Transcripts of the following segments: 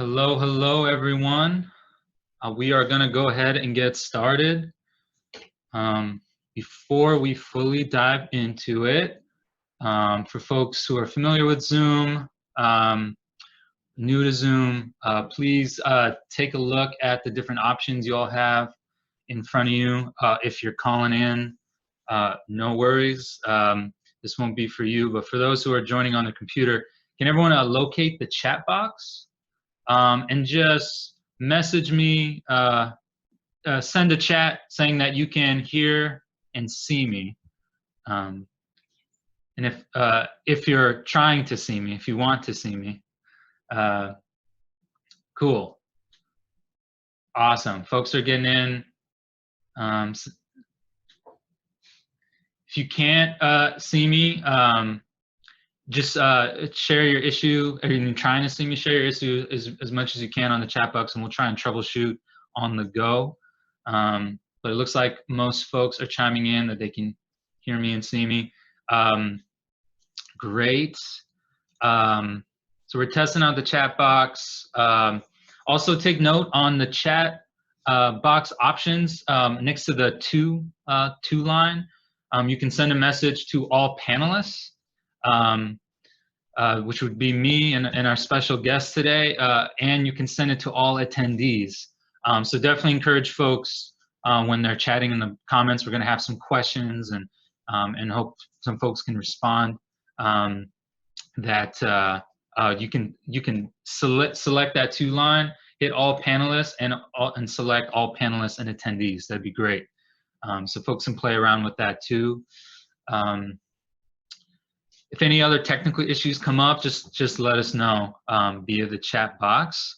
Hello, hello, everyone. We are going to go ahead and get started. Before we fully dive into it, for folks who are familiar with Zoom, new to Zoom, please take a look at the different options you all have in front of you. If you're calling in, no worries. This won't be for you, but for those who are joining on the computer, can everyone locate the chat box? And just message me, send a chat saying that you can hear and see me. And if you're trying to see me, if you want to see me, cool. Awesome. Folks are getting in. If you can't see me, just share your issue, or you're trying to see me, share your issue as much as you can on the chat box, and we'll try and troubleshoot on the go. But it looks like most folks are chiming in that they can hear me and see me. Great. So we're testing out the chat box. Also take note on the chat box options next to the to line. You can send a message to all panelists. Which would be me and our special guest today, and you can send it to all attendees. So definitely encourage folks when they're chatting in the comments. We're going to have some questions and hope some folks can respond. That you can select that to line, hit all panelists, and select all panelists and attendees. That'd be great. So folks can play around with that too. If any other technical issues come up, just let us know via the chat box.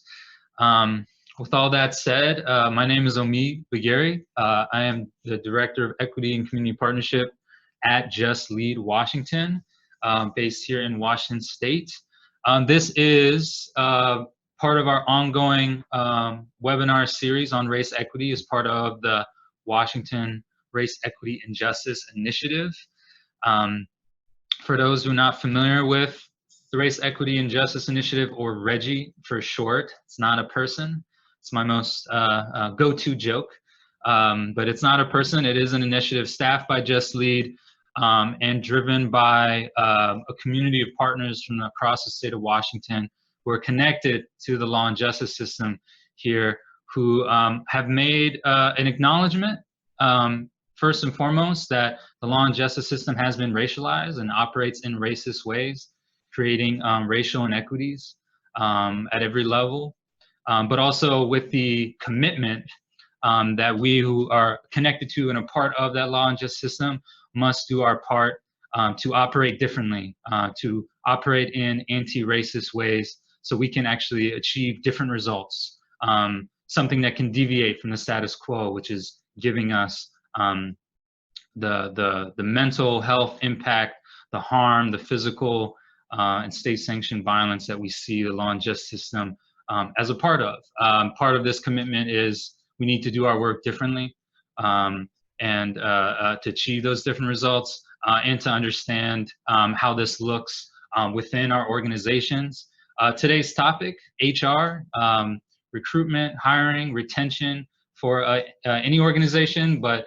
With all that said, my name is Omid Bagheri. I am the Director of Equity and Community Partnership at Just Lead Washington, based here in Washington State. This is part of our ongoing webinar series on race equity as part of the Washington Race Equity and Justice Initiative. For those who are not familiar with the Race Equity and Justice Initiative, or REGI for short, it's not a person. It's my most go-to joke, but it's not a person. It is an initiative staffed by Just Lead and driven by a community of partners from across the state of Washington who are connected to the law and justice system here, who have made an acknowledgement first and foremost, that the law and justice system has been racialized and operates in racist ways, creating racial inequities at every level, but also with the commitment that we who are connected to and a part of that law and justice system must do our part to operate differently, to operate in anti-racist ways so we can actually achieve different results, something that can deviate from the status quo, which is giving us the mental health impact, the harm, the physical and state-sanctioned violence that we see the law and justice system as a part of. Part of this commitment is we need to do our work differently and to achieve those different results and to understand how this looks within our organizations. Today's topic, HR, recruitment, hiring, retention for any organization, but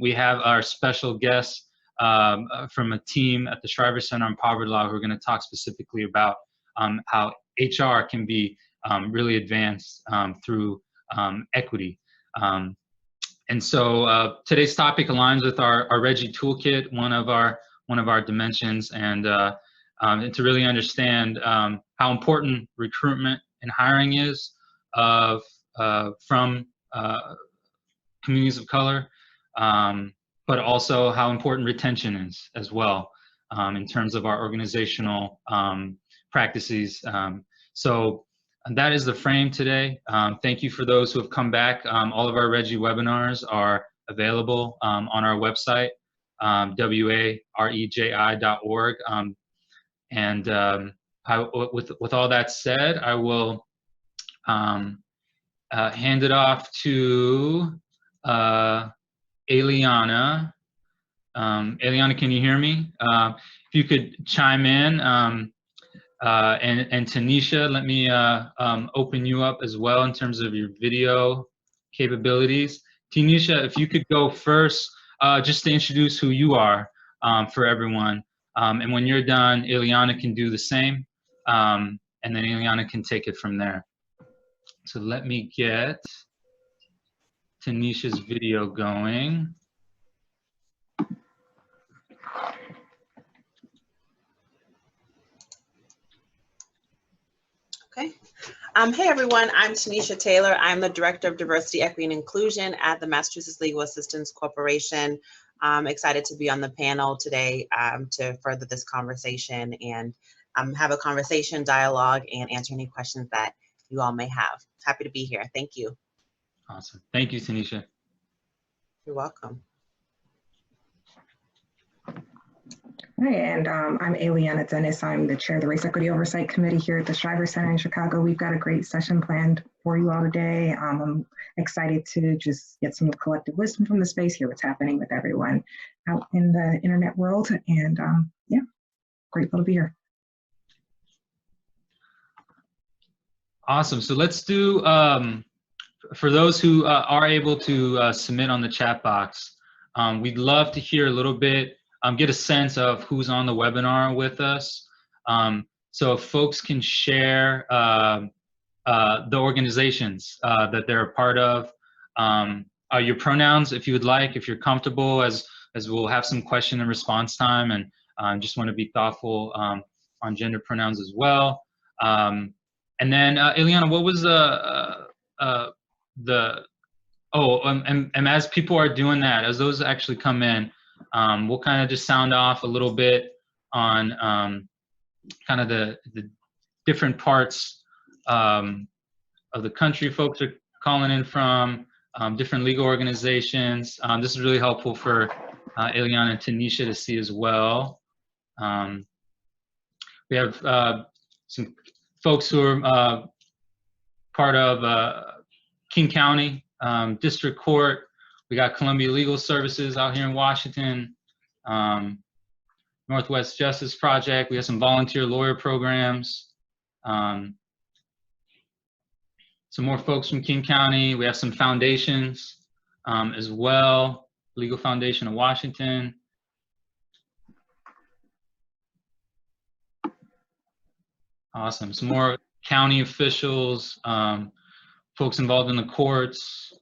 we have our special guests from a team at the Shriver Center on Poverty Law who are going to talk specifically about how HR can be really advanced through equity. And so today's topic aligns with our REGI toolkit, one of our dimensions, and to really understand how important recruitment and hiring is from communities of color, but also how important retention is as well in terms of our organizational practices. So that is the frame today. Thank you for those who have come back. All of our REGI webinars are available on our website, wareji.org. With all that said, I will hand it off to Eliana. Eliana, can you hear me? If you could chime in, And Tanisha, let me open you up as well in terms of your video capabilities. Tanisha, if you could go first, just to introduce who you are for everyone. And when you're done, Ileana can do the same. And then Ileana can take it from there. So let me get Tanisha's video going. Okay. Hey everyone, I'm Tanisha Taylor. I'm the Director of Diversity, Equity, and Inclusion at the Massachusetts Legal Assistance Corporation. I'm excited to be on the panel today to further this conversation and have a conversation, dialogue, and answer any questions that you all may have. Happy to be here. Thank you. Awesome. Thank you, Tanisha. You're welcome. Hi, and I'm Ileana Dennis. I'm the chair of the Race Equity Oversight Committee here at the Shriver Center in Chicago. We've got a great session planned for you all today. I'm excited to just get some collective wisdom from the space, hear what's happening with everyone out in the internet world, and yeah, grateful to be here. Awesome. So let's do, for those who are able to submit on the chat box, we'd love to hear a little bit, get a sense of who's on the webinar with us. So if folks can share the organizations that they're a part of, your pronouns if you would like, if you're comfortable, as we'll have some question and response time, and just want to be thoughtful on gender pronouns as well. And then Ileana, what was and as people are doing that, as those actually come in, we'll kind of just sound off a little bit on kind of the different parts of the country folks are calling in from, different legal organizations. This is really helpful for Ileana and Tanisha to see as well. We have some folks who are part of King County District Court. We got Columbia Legal Services out here in Washington, Northwest Justice Project. We have some volunteer lawyer programs. Some more folks from King County. We have some foundations as well. Legal Foundation of Washington. Awesome. Some more county officials, folks involved in the courts.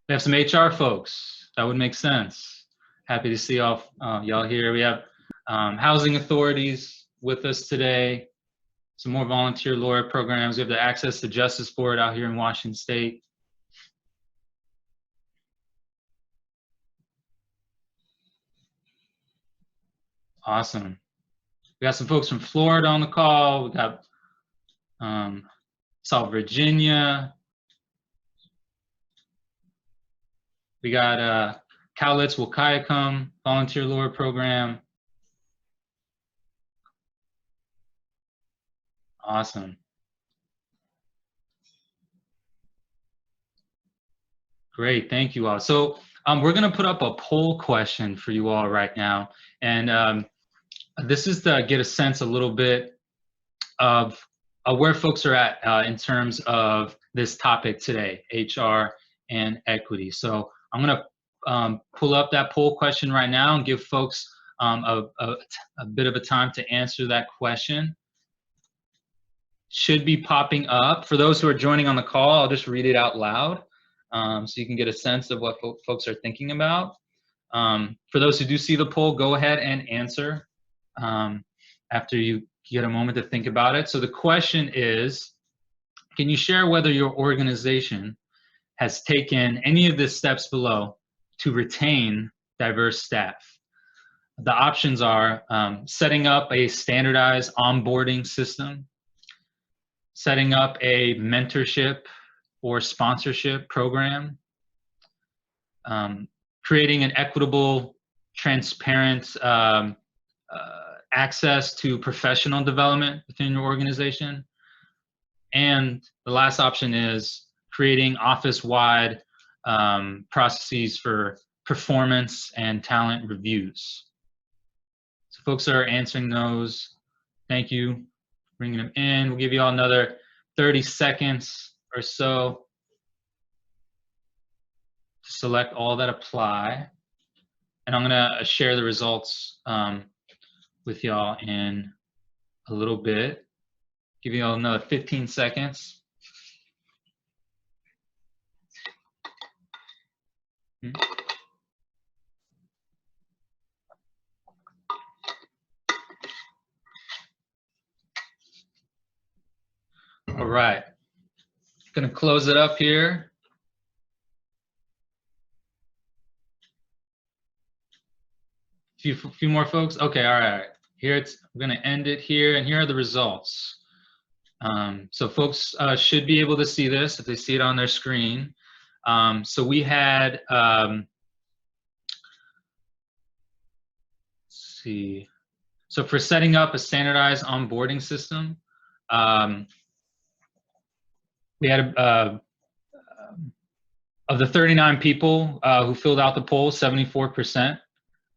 We have some HR folks. That would make sense. Happy to see all y'all here. We have housing authorities with us today. Some more volunteer lawyer programs. We have the Access to Justice Board out here in Washington State. Awesome. We got some folks from Florida on the call. We got South Virginia. We got Cowlitz Wakayakum volunteer lawyer program. Awesome. Great, thank you all. So we're gonna put up a poll question for you all right now. And this is to get a sense a little bit of where folks are at in terms of this topic today, HR and equity. So I'm gonna pull up that poll question right now and give folks a bit of a time to answer that question. Should be popping up. For those who are joining on the call, I'll just read it out loud so you can get a sense of what folks are thinking about. For those who do see the poll, go ahead and answer after you get a moment to think about it. So the question is, can you share whether your organization has taken any of the steps below to retain diverse staff? The options are setting up a standardized onboarding system, setting up a mentorship or sponsorship program, creating an equitable, transparent access to professional development within your organization. And the last option is creating office-wide processes for performance and talent reviews. So folks are answering those. Thank you for bringing them in. We'll give you all another 30 seconds or so to select all that apply. And I'm gonna share the results with y'all in a little bit. Give you all another 15 seconds. All right, gonna close it up here. Few more folks. Okay, all right. Here we're gonna end it here, and here are the results. So folks should be able to see this if they see it on their screen. So we had, let's see. So for setting up a standardized onboarding system, we had of the 39 people who filled out the poll, 74%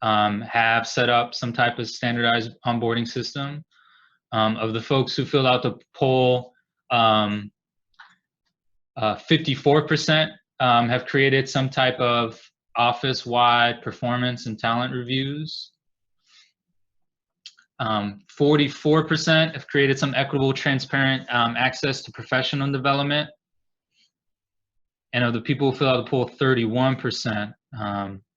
have set up some type of standardized onboarding system. Of the folks who filled out the poll, 54% have created some type of office-wide performance and talent reviews. 44% have created some equitable, transparent access to professional development. And of the people who fill out the poll, 31%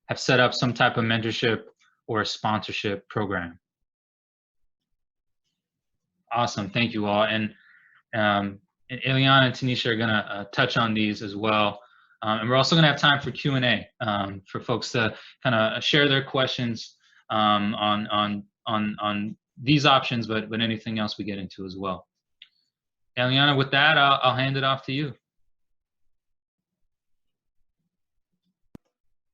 have set up some type of mentorship or a sponsorship program. Awesome, thank you all. And Eliana and Tanisha are gonna touch on these as well. And we're also gonna have time for Q&A for folks to kind of share their questions on these options, but anything else we get into as well. Eliana, with that, I'll hand it off to you.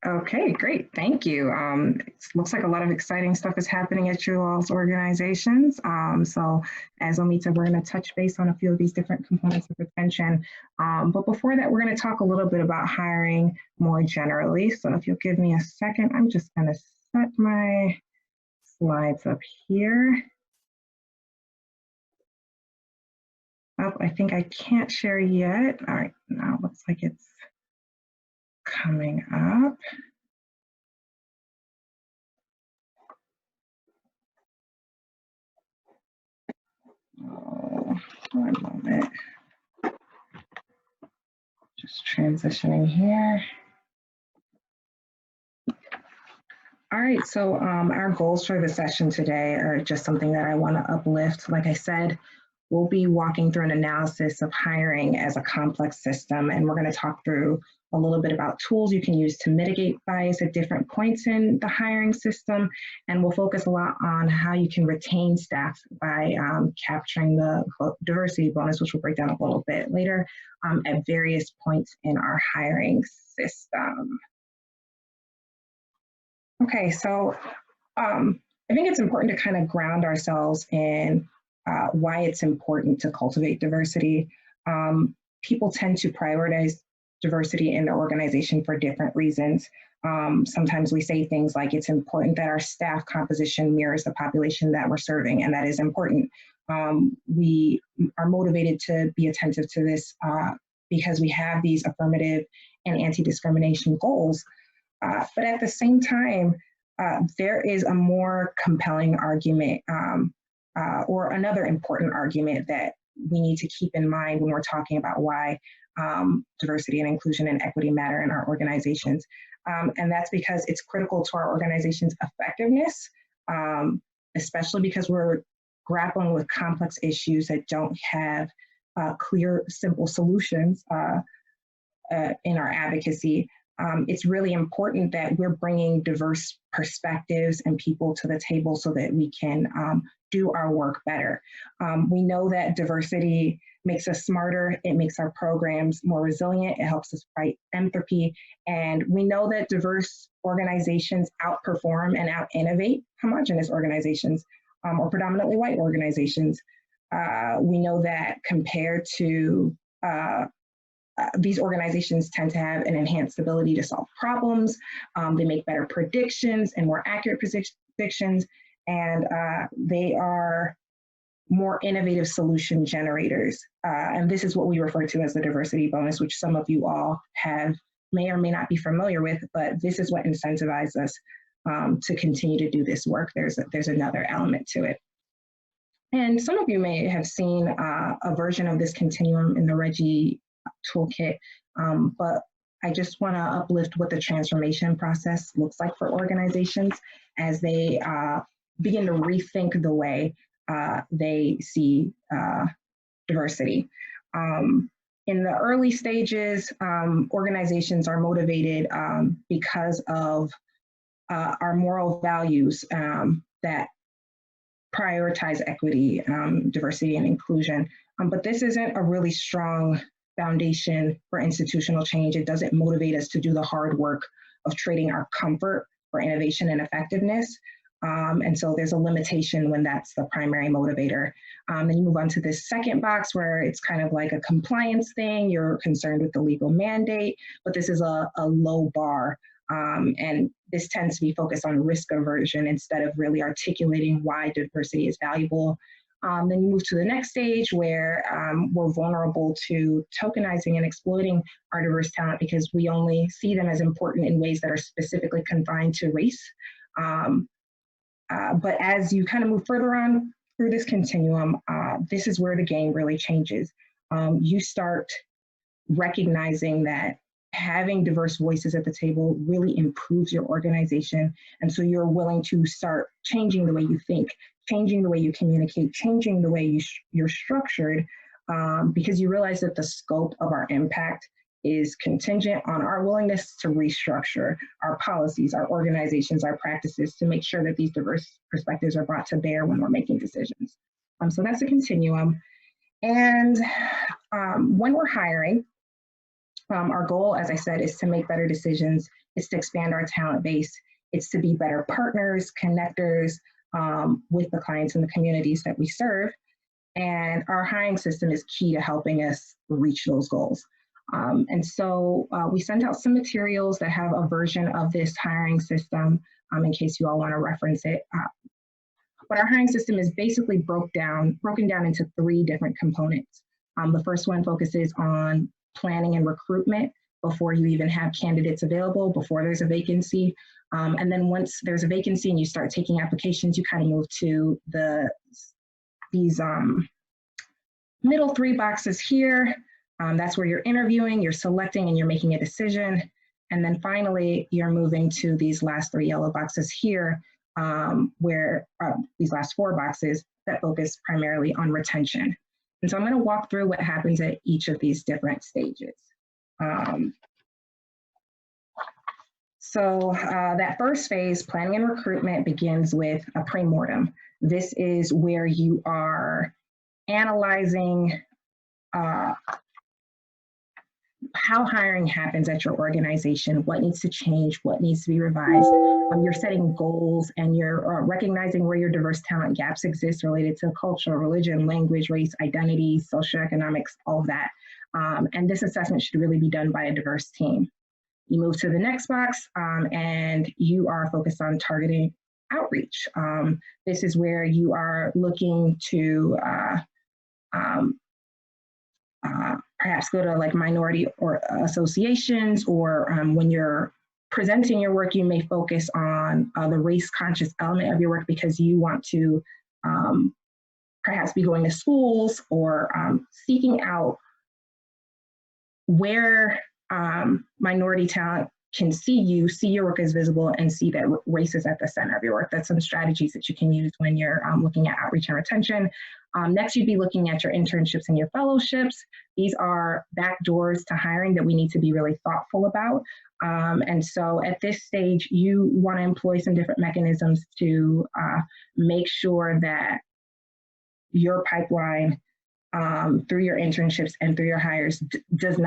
Okay, great. Thank you. It looks like a lot of exciting stuff is happening at you all's organizations. So as Omita, we're going to touch base on a few of these different components of retention. But before that, we're going to talk a little bit about hiring more generally. So if you'll give me a second, I'm just going to set my slides up here. Oh, I think I can't share yet. All right, now it looks like it's coming up. Oh, one moment. Just transitioning here. All right, so our goals for the session today are just something that I want to uplift. Like I said, we'll be walking through an analysis of hiring as a complex system, and we're going to talk through a little bit about tools you can use to mitigate bias at different points in the hiring system, and we'll focus a lot on how you can retain staff by capturing the diversity bonus, which we'll break down a little bit later, at various points in our hiring system. Okay, so I think it's important to kind of ground ourselves in why it's important to cultivate diversity. People tend to prioritize diversity in their organization for different reasons. Sometimes we say things like it's important that our staff composition mirrors the population that we're serving, and that is important. We are motivated to be attentive to this because we have these affirmative and anti-discrimination goals. But at the same time, there is a more compelling argument or another important argument that we need to keep in mind when we're talking about why diversity and inclusion and equity matter in our organizations. And that's because it's critical to our organization's effectiveness, especially because we're grappling with complex issues that don't have clear, simple solutions in our advocacy. It's really important that we're bringing diverse perspectives and people to the table so that we can do our work better. We know that diversity makes us smarter, it makes our programs more resilient, it helps us fight entropy, and we know that diverse organizations outperform and out-innovate homogenous organizations or predominantly white organizations. We know that compared to these organizations tend to have an enhanced ability to solve problems. They make better predictions and more accurate predictions, and they are more innovative solution generators. And this is what we refer to as the diversity bonus, which some of you all may or may not be familiar with, but this is what incentivizes us to continue to do this work. There's another element to it. And some of you may have seen a version of this continuum in the Reggie toolkit, but I just want to uplift what the transformation process looks like for organizations as they begin to rethink the way they see diversity. In the early stages, organizations are motivated because of our moral values that prioritize equity, diversity, and inclusion. But this isn't a really strong foundation for institutional change. It doesn't motivate us to do the hard work of trading our comfort for innovation and effectiveness. And so there's a limitation when that's the primary motivator. Then you move on to this second box where it's kind of like a compliance thing. You're concerned with the legal mandate, but this is a low bar. And this tends to be focused on risk aversion instead of really articulating why diversity is valuable. Then you move to the next stage where we're vulnerable to tokenizing and exploiting our diverse talent because we only see them as important in ways that are specifically confined to race. But as you kind of move further on through this continuum, this is where the game really changes. You start recognizing that having diverse voices at the table really improves your organization. And so you're willing to start changing the way you think, changing the way you communicate, changing the way you're structured, because you realize that the scope of our impact is contingent on our willingness to restructure our policies, our organizations, our practices to make sure that these diverse perspectives are brought to bear when we're making decisions. So that's a continuum. And when we're hiring, our goal, as I said, is to make better decisions. It's to expand our talent base. It's to be better partners, connectors with the clients and the communities that we serve. And our hiring system is key to helping us reach those goals. And so we sent out some materials that have a version of this hiring system in case you all want to reference it. But our hiring system is basically broken down into 3 different components. The first one focuses on planning and recruitment before you even have candidates available, before there's a vacancy. And then once there's a vacancy and you start taking applications, you kind of move to these middle 3 boxes here. That's where you're interviewing, you're selecting, and you're making a decision. And then finally, you're moving to these last 3 yellow boxes here, where these last 4 boxes that focus primarily on retention. And so I'm going to walk through what happens at each of these different stages. So that first phase, planning and recruitment, begins with a premortem. This is where you are analyzing how hiring happens at your organization, what needs to change, what needs to be revised. You're setting goals and you're recognizing where your diverse talent gaps exist related to culture, religion, language, race, identity, socioeconomics, all of that. And this assessment should really be done by a diverse team. You move to the next box and you are focused on targeting outreach. This is where you are looking to perhaps go to like minority or associations, or when you're presenting your work, you may focus on the race conscious element of your work because you want to perhaps be going to schools or seeking out where minority talent can see your work as visible and see that race is at the center of your work. That's some strategies that you can use when you're looking at outreach and retention. Next, you'd be looking at your internships and your fellowships. These are back doors to hiring that we need to be really thoughtful about. And so at this stage, you want to employ some different mechanisms to make sure that your pipeline through your internships and through your hires doesn't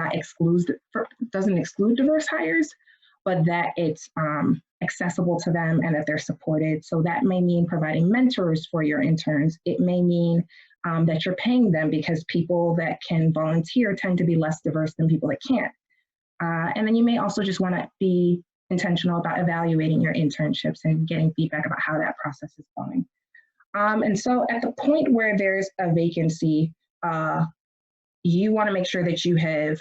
exclude diverse hires, but that it's accessible to them and that they're supported. So that may mean providing mentors for your interns. It may mean that you're paying them because people that can volunteer tend to be less diverse than people that can't. And then you may also just want to be intentional about evaluating your internships and getting feedback about how that process is going. And so at the point where there's a vacancy, you want to make sure that you have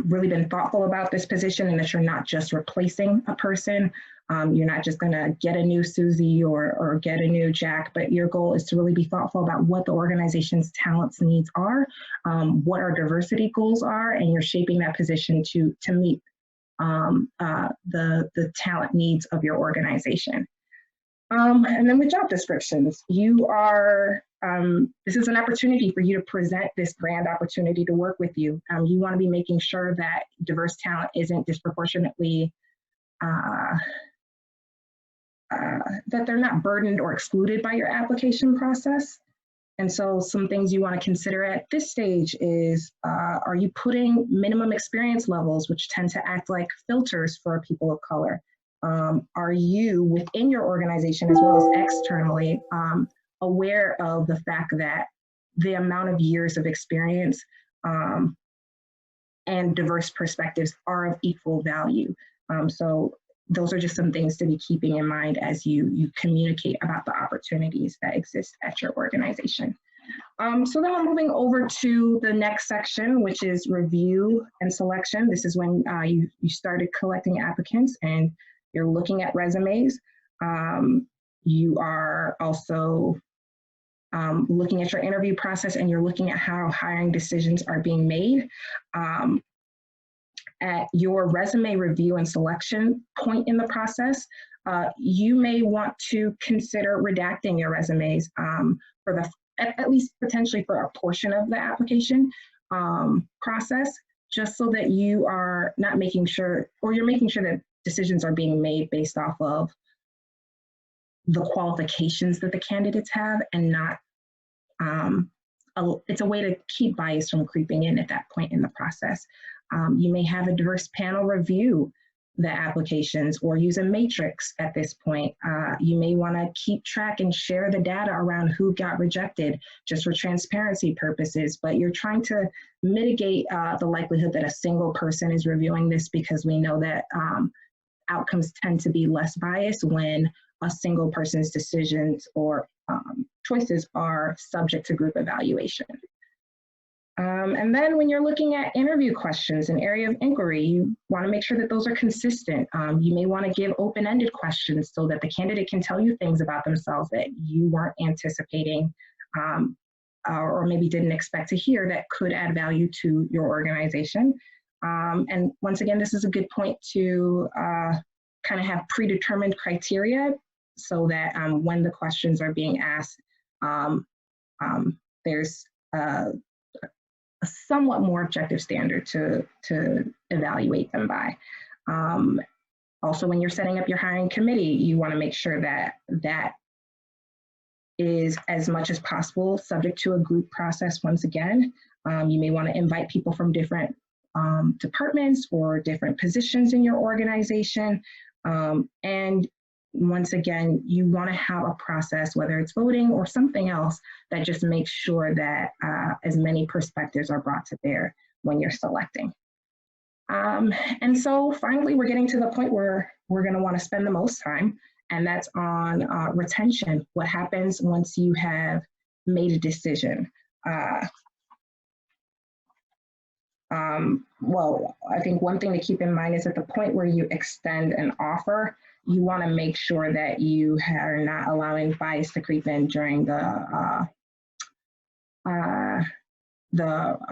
really been thoughtful about this position and that you're not just replacing a person. You're not just going to get a new Susie or get a new Jack, but your goal is to really be thoughtful about what the organization's talents needs are, what our diversity goals are, and you're shaping that position to meet the talent needs of your organization. And then with job descriptions, you are, this is an opportunity for you to present this grand opportunity to work with you. You want to be making sure that diverse talent isn't disproportionately, that they're not burdened or excluded by your application process. And so some things you want to consider at this stage is, are you putting minimum experience levels, which tend to act like filters for people of color? Are you within your organization as well as externally aware of the fact that the amount of years of experience and diverse perspectives are of equal value? So those are just some things to be keeping in mind as you communicate about the opportunities that exist at your organization. So then we're moving over to the next section, which is review and selection. This is when you started collecting applicants and you're looking at resumes. You are also looking at your interview process and you're looking at how hiring decisions are being made. At your resume review and selection point in the process, you may want to consider redacting your resumes for the, at least potentially for a portion of the application process, just so that you are not making sure, or you're making sure that decisions are being made based off of the qualifications that the candidates have and not, it's a way to keep bias from creeping in at that point in the process. You may have a diverse panel review the applications or use a matrix at this point. You may want to keep track and share the data around who got rejected just for transparency purposes, but you're trying to mitigate the likelihood that a single person is reviewing this, because we know that outcomes tend to be less biased when a single person's decisions or choices are subject to group evaluation. And then when you're looking at interview questions and area of inquiry, you want to make sure that those are consistent. You may want to give open-ended questions so that the candidate can tell you things about themselves that you weren't anticipating or maybe didn't expect to hear that could add value to your organization. And once again, this is a good point to kind of have predetermined criteria so that when the questions are being asked, there's a somewhat more objective standard to evaluate them by. Also, when you're setting up your hiring committee, you want to make sure that that is as much as possible subject to a group process once again. You may want to invite people from different departments or different positions in your organization. And once again, you want to have a process, whether it's voting or something else, that just makes sure that as many perspectives are brought to bear when you're selecting. And so finally, we're getting to the point where we're going to want to spend the most time, and that's on retention. What happens once you have made a decision? Well, I think one thing to keep in mind is at the point where you extend an offer, you want to make sure that you are not allowing bias to creep in during the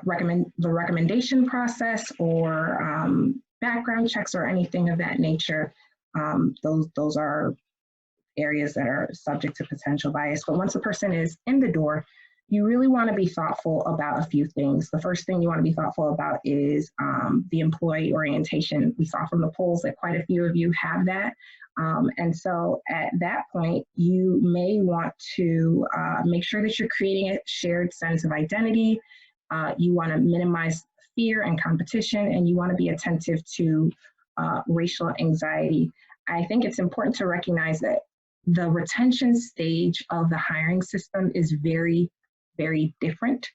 recommendation process or background checks or anything of that nature. Those are areas that are subject to potential bias. But once a person is in the door, you really want to be thoughtful about a few things. The first thing you want to be thoughtful about is the employee orientation. We saw from the polls that quite a few of you have that. And so at that point, you may want to make sure that you're creating a shared sense of identity. You want to minimize fear and competition, and you want to be attentive to racial anxiety. I think it's important to recognize that the retention stage of the hiring system is very, very different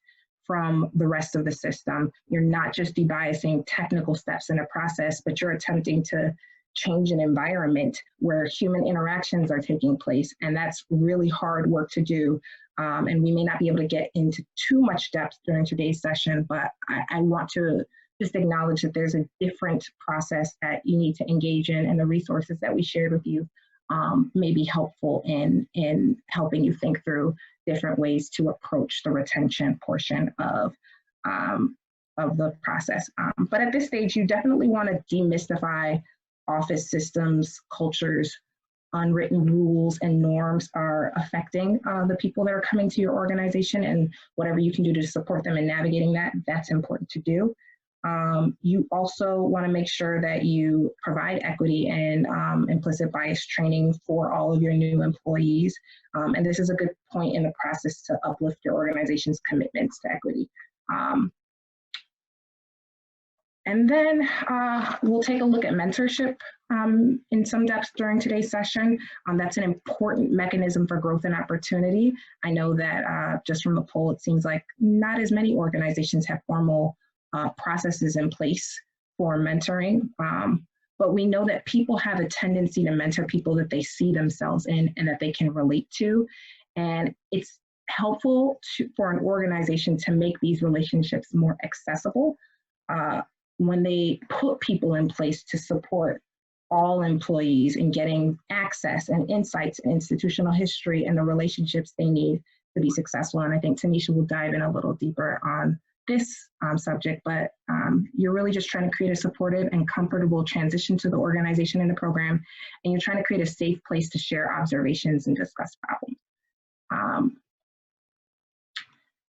from the rest of the system. You're not just debiasing technical steps in a process, but you're attempting to change an environment where human interactions are taking place. And that's really hard work to do. And we may not be able to get into too much depth during today's session, but I want to just acknowledge that there's a different process that you need to engage in, and the resources that we shared with you may be helpful in helping you think through different ways to approach the retention portion of the process. But at this stage, you definitely want to demystify office systems, cultures, unwritten rules and norms are affecting the people that are coming to your organization, and whatever you can do to support them in navigating that, that's important to do. You also want to make sure that you provide equity and implicit bias training for all of your new employees. And this is a good point in the process to uplift your organization's commitments to equity. And then we'll take a look at mentorship in some depth during today's session. That's an important mechanism for growth and opportunity. I know that just from the poll, it seems like not as many organizations have formal processes in place for mentoring, but we know that people have a tendency to mentor people that they see themselves in and that they can relate to. And it's helpful for an organization to make these relationships more accessible when they put people in place to support all employees in getting access and insights and institutional history and the relationships they need to be successful. And I think Tanisha will dive in a little deeper on this subject, but you're really just trying to create a supportive and comfortable transition to the organization and the program, and you're trying to create a safe place to share observations and discuss problems.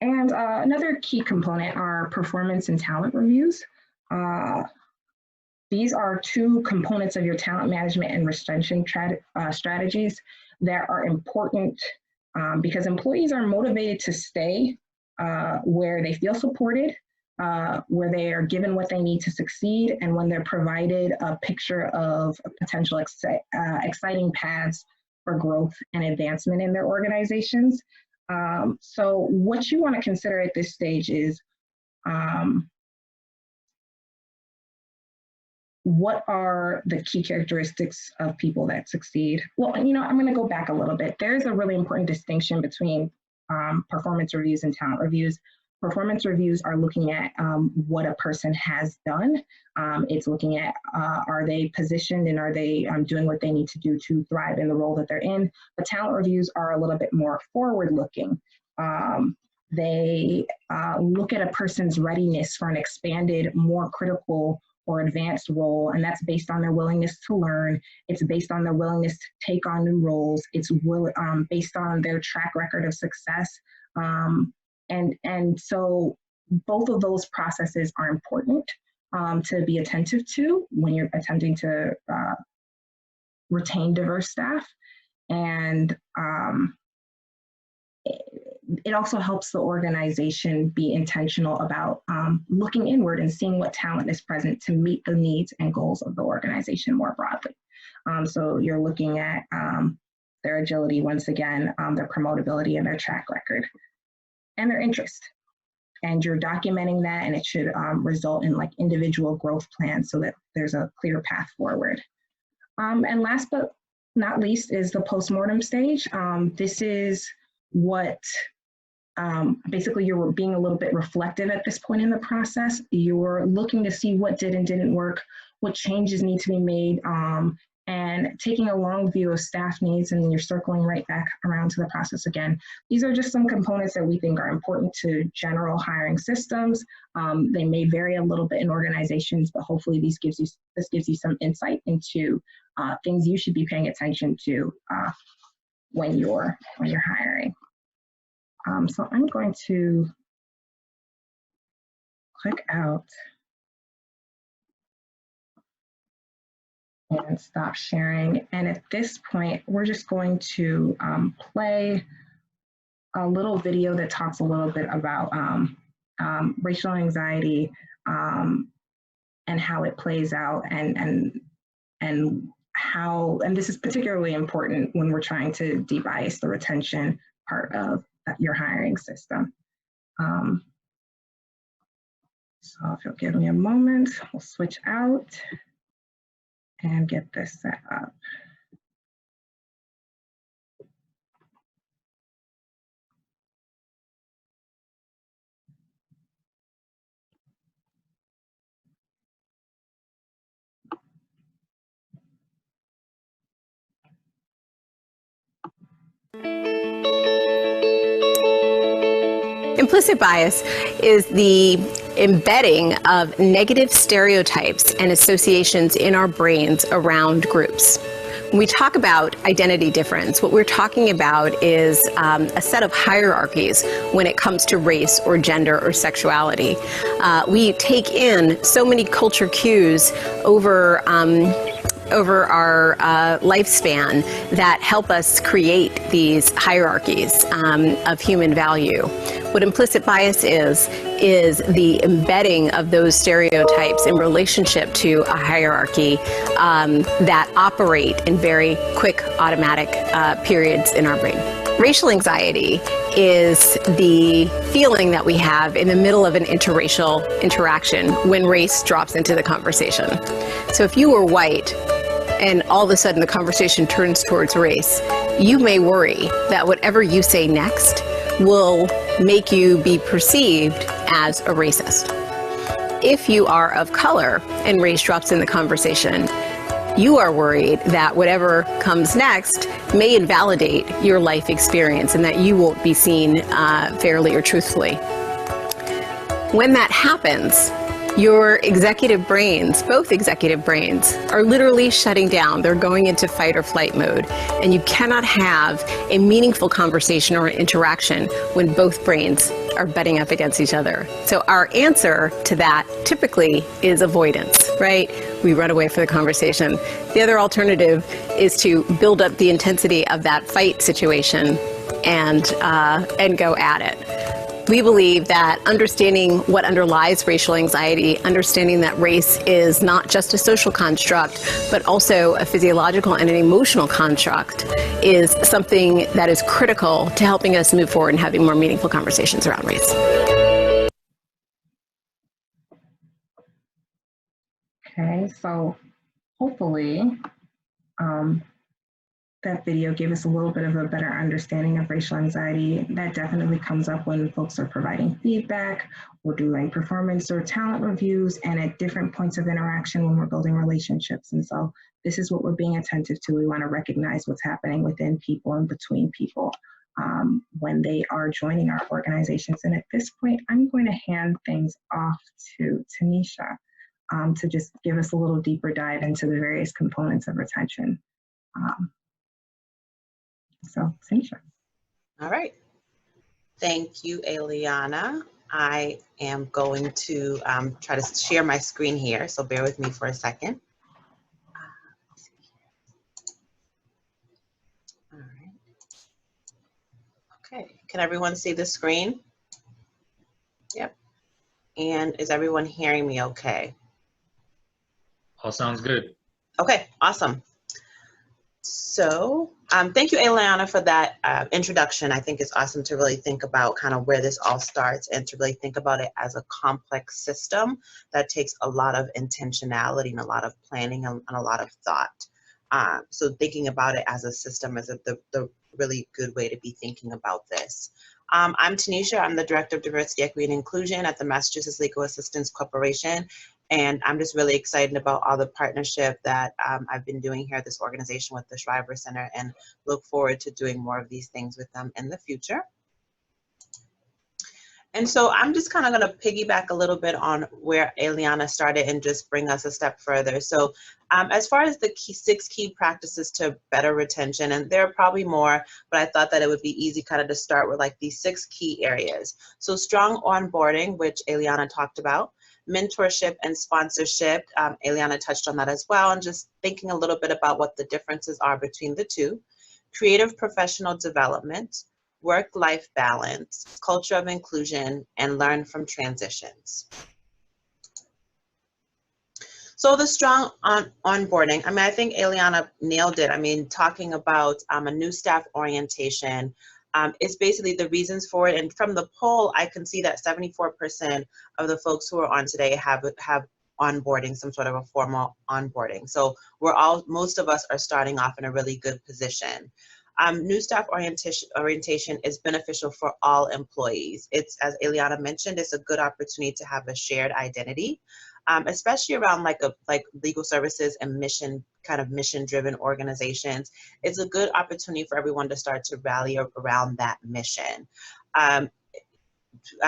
And another key component are performance and talent reviews. These are two components of your talent management and retention strategies that are important because employees are motivated to stay where they feel supported, where they are given what they need to succeed, and when they're provided a picture of potential exciting paths for growth and advancement in their organizations. So what you want to consider at this stage is what are the key characteristics of people that succeed? Well, you know, I'm going to go back a little bit. There's a really important distinction between performance reviews and talent reviews. Performance reviews are looking at what a person has done. It's looking at are they positioned and are they doing what they need to do to thrive in the role that they're in. But talent reviews are a little bit more forward-looking. They look at a person's readiness for an expanded, more critical or advanced role, and that's based on their willingness to learn. It's based on their willingness to take on new roles. It's based on their track record of success. And so both of those processes are important to be attentive to when you're attempting to retain diverse staff. And it also helps the organization be intentional about looking inward and seeing what talent is present to meet the needs and goals of the organization more broadly. So you're looking at their agility, once again, their promotability and their track record, and their interest. And you're documenting that, and it should result in like individual growth plans so that there's a clear path forward. And last but not least is the postmortem stage. This is what basically you're being a little bit reflective at this point in the process. You're looking to see what did and didn't work, what changes need to be made, and taking a long view of staff needs, and then you're circling right back around to the process again. These are just some components that we think are important to general hiring systems. They may vary a little bit in organizations, but hopefully this gives you some insight into things you should be paying attention to when you're hiring. So I'm going to click out and stop sharing. And at this point, we're just going to play a little video that talks a little bit about racial anxiety and how it plays out, and how, and this is particularly important when we're trying to debias the retention part of your hiring system. So if you'll give me a moment, we'll switch out. and get this set up. Implicit bias is the embedding of negative stereotypes and associations in our brains around groups. When we talk about identity difference, what we're talking about is a set of hierarchies when it comes to race or gender or sexuality. We take in so many culture cues over our lifespan that help us create these hierarchies of human value. What implicit bias is the embedding of those stereotypes in relationship to a hierarchy that operate in very quick automatic periods in our brain. Racial anxiety is the feeling that we have in the middle of an interracial interaction when race drops into the conversation. So if you were white and all of a sudden the conversation turns towards race, you may worry that whatever you say next will make you be perceived as a racist. If you are of color and race drops in the conversation, you are worried that whatever comes next may invalidate your life experience and that you won't be seen fairly or truthfully. When that happens, your executive brains, both executive brains, are literally shutting down. They're going into fight or flight mode. And you cannot have a meaningful conversation or interaction when both brains are butting up against each other. So our answer to that typically is avoidance, right? We run away from the conversation. The other alternative is to build up the intensity of that fight situation and go at it. We believe that understanding what underlies racial anxiety, understanding that race is not just a social construct, but also a physiological and an emotional construct, is something that is critical to helping us move forward and having more meaningful conversations around race. Okay, so hopefully that video gave us a little bit of a better understanding of racial anxiety. That definitely comes up when folks are providing feedback or doing performance or talent reviews and at different points of interaction when we're building relationships. And so this is what we're being attentive to. We want to recognize what's happening within people and between people when they are joining our organizations. And at this point, I'm going to hand things off to Tanisha to just give us a little deeper dive into the various components of retention. So, Tanisha. All right. Thank you, Eliana. I am going to try to share my screen here, so bear with me for a second. All right. Okay, can everyone see the screen? Yep. And is everyone hearing me okay? All sounds good. Okay, awesome. So thank you, Eliana, for that introduction. I think it's awesome to really think about kind of where this all starts and to really think about it as a complex system that takes a lot of intentionality and a lot of planning and a lot of thought. So thinking about it as a system is the really good way to be thinking about this. I'm Tanisha. I'm the Director of Diversity, Equity, and Inclusion at the Massachusetts Legal Assistance Corporation. And I'm just really excited about all the partnership that I've been doing here at this organization with the Shriver Center and look forward to doing more of these things with them in the future. And so I'm just kind of going to piggyback a little bit on where Eliana started and just bring us a step further. So as far as the 6 key practices to better retention, and there are probably more, but I thought that it would be easy kind of to start with like these 6 key areas. So strong onboarding, which Eliana talked about. Mentorship and sponsorship, Eliana touched on that as well, and just thinking a little bit about what the differences are between the two. Creative professional development, work-life balance, culture of inclusion, and learn from transitions. So the strong onboarding, I mean, I think Eliana nailed it. I mean, talking about a new staff orientation, is basically the reasons for it. And from the poll, I can see that 74% of the folks who are on today have onboarding, some sort of a formal onboarding. So most of us are starting off in a really good position. New staff orientation is beneficial for all employees. It's, as Eliana mentioned, it's a good opportunity to have a shared identity, especially around like legal services and mission-driven organizations. It's a good opportunity for everyone to start to rally around that mission.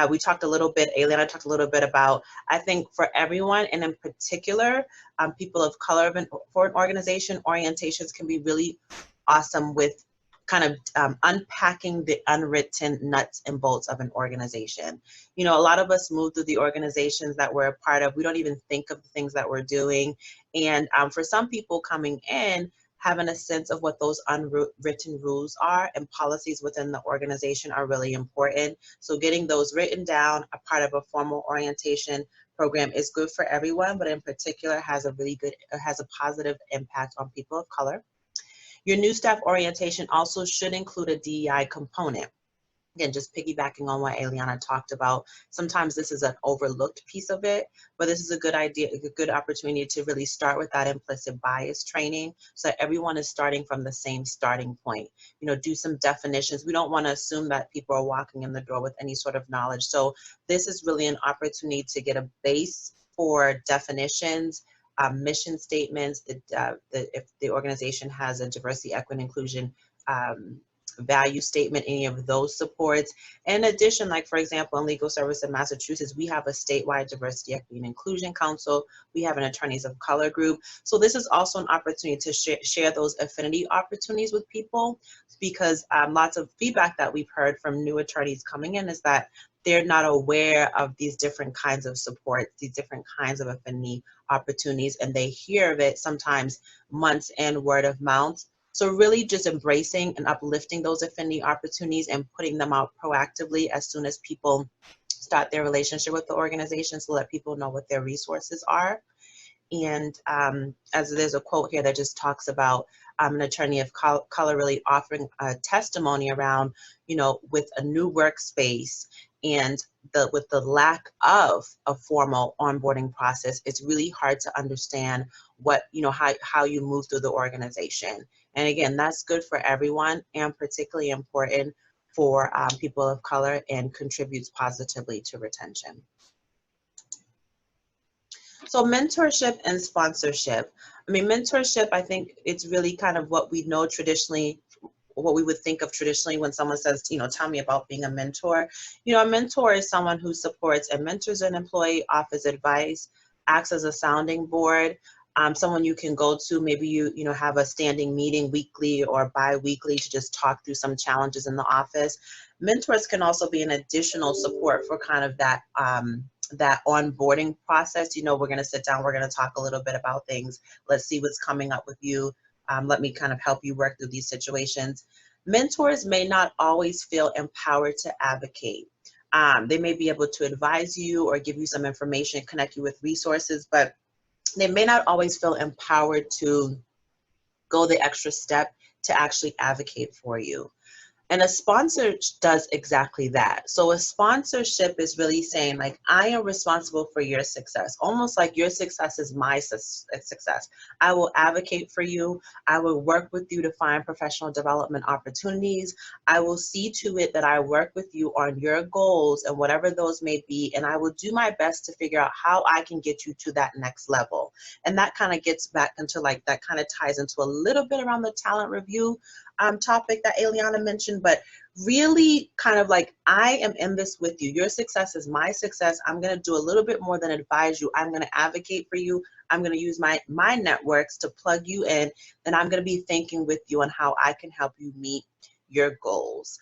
We talked a little bit, Eliana talked a little bit about, I think for everyone, and in particular, people of color for an organization, orientations can be really awesome with kind of unpacking the unwritten nuts and bolts of an organization. You know, a lot of us move through the organizations that we're a part of. We don't even think of the things that we're doing. And for some people coming in, having a sense of what those unwritten rules are and policies within the organization are really important. So getting those written down, a part of a formal orientation program, is good for everyone, but in particular has a positive impact on people of color. Your new staff orientation also should include a DEI component. Again, just piggybacking on what Eliana talked about, sometimes this is an overlooked piece of it, but this is a good idea, a good opportunity to really start with that implicit bias training so that everyone is starting from the same starting point. You know, do some definitions. We don't want to assume that people are walking in the door with any sort of knowledge. So this is really an opportunity to get a base for definitions, mission statements, if the organization has a diversity, equity, and inclusion value statement, any of those supports. In addition, like for example, in legal service in Massachusetts, we have a statewide diversity, equity, and inclusion council. We have an attorneys of color group. So this is also an opportunity to share those affinity opportunities with people, because lots of feedback that we've heard from new attorneys coming in is that they're not aware of these different kinds of support, these different kinds of affinity opportunities, and they hear of it sometimes months in word of mouth. So really just embracing and uplifting those affinity opportunities and putting them out proactively as soon as people start their relationship with the organization, so that people know what their resources are. And as there's a quote here that just talks about an attorney of color really offering a testimony around, you know, with a new workspace and with the lack of a formal onboarding process, it's really hard to understand what, you know, how you move through the organization. And again, that's good for everyone and particularly important for people of color and contributes positively to retention. So mentorship and sponsorship. I mean, mentorship, I think it's really kind of what we know traditionally, what we would think of traditionally when someone says, you know, tell me about being a mentor. You know, a mentor is someone who supports and mentors an employee, offers advice, acts as a sounding board, someone you can go to. Maybe you know, have a standing meeting weekly or bi-weekly to just talk through some challenges in the office. Mentors can also be an additional support for kind of that that onboarding process. You know, we're going to sit down, we're going to talk a little bit about things. Let's see what's coming up with you. Let me kind of help you work through these situations. Mentors may not always feel empowered to advocate. They may be able to advise you or give you some information, connect you with resources, but they may not always feel empowered to go the extra step to actually advocate for you. And a sponsor does exactly that. So a sponsorship is really saying, like, I am responsible for your success, almost like your success is my success. I will advocate for you. I will work with you to find professional development opportunities. I will see to it that I work with you on your goals and whatever those may be, and I will do my best to figure out how I can get you to that next level. And that kind of gets back into, like, that kind of ties into a little bit around the talent review topic that Eliana mentioned, but really kind of like, I am in this with you. Your success is my success. I'm going to do a little bit more than advise you. I'm going to advocate for you. I'm going to use my networks to plug you in, and I'm going to be thinking with you on how I can help you meet your goals.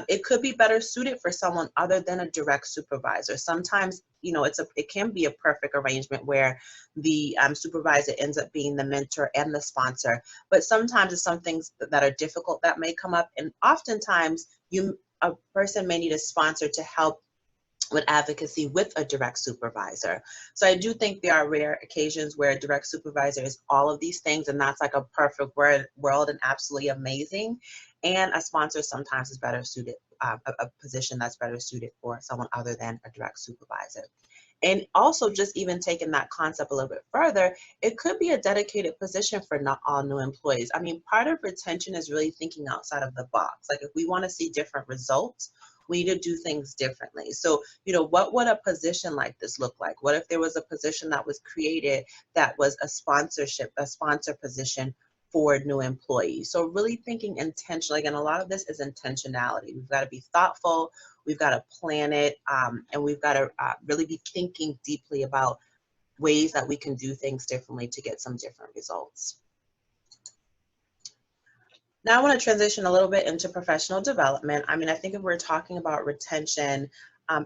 It could be better suited for someone other than a direct supervisor. Sometimes, you know, it can be a perfect arrangement where the supervisor ends up being the mentor and the sponsor. But sometimes it's some things that are difficult that may come up, and oftentimes a person may need a sponsor to help with advocacy with a direct supervisor. So I do think there are rare occasions where a direct supervisor is all of these things, and that's like a perfect world and absolutely amazing. And a sponsor sometimes is better suited, a position that's better suited for someone other than a direct supervisor. And also just even taking that concept a little bit further, it could be a dedicated position for not all new employees. I mean, part of retention is really thinking outside of the box. Like if we want to see different results, we need to do things differently. So, you know, what would a position like this look like? What if there was a position that was created that was a sponsor position for new employees? So really thinking intentionally, again, a lot of this is intentionality. We've got to be thoughtful, we've got to plan it, and we've got to really be thinking deeply about ways that we can do things differently to get some different results. Now I want to transition a little bit into professional development. I mean, I think if we're talking about retention,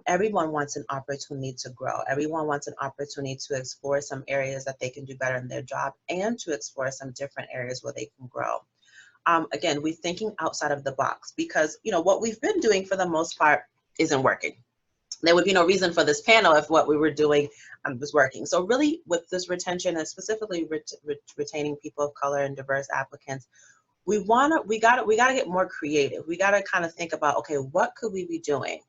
everyone wants an opportunity to grow. Everyone wants an opportunity to explore some areas that they can do better in their job and to explore some different areas where they can grow. Again, we're thinking outside of the box because, you know, what we've been doing for the most part isn't working. There would be no reason for this panel if what we were doing was working. So really with this retention and specifically retaining people of color and diverse applicants, we gotta get more creative. We gotta kind of think about, okay, what could we be doing?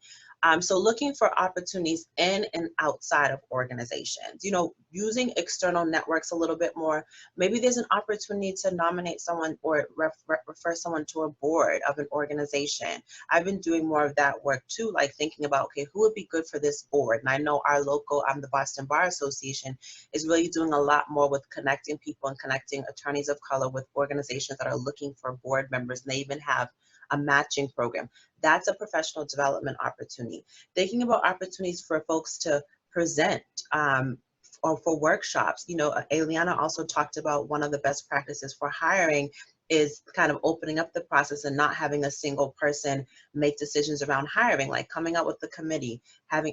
So looking for opportunities in and outside of organizations, you know, using external networks a little bit more. Maybe there's an opportunity to nominate someone or refer someone to a board of an organization. I've been doing more of that work too, like thinking about, okay, who would be good for this board? And I know our local, the Boston Bar Association is really doing a lot more with connecting people and connecting attorneys of color with organizations that are looking for board members. And they even have a matching program. That's a professional development opportunity. Thinking about opportunities for folks to present or for workshops. You know, Eliana also talked about one of the best practices for hiring is kind of opening up the process and not having a single person make decisions around hiring, like coming up with the committee,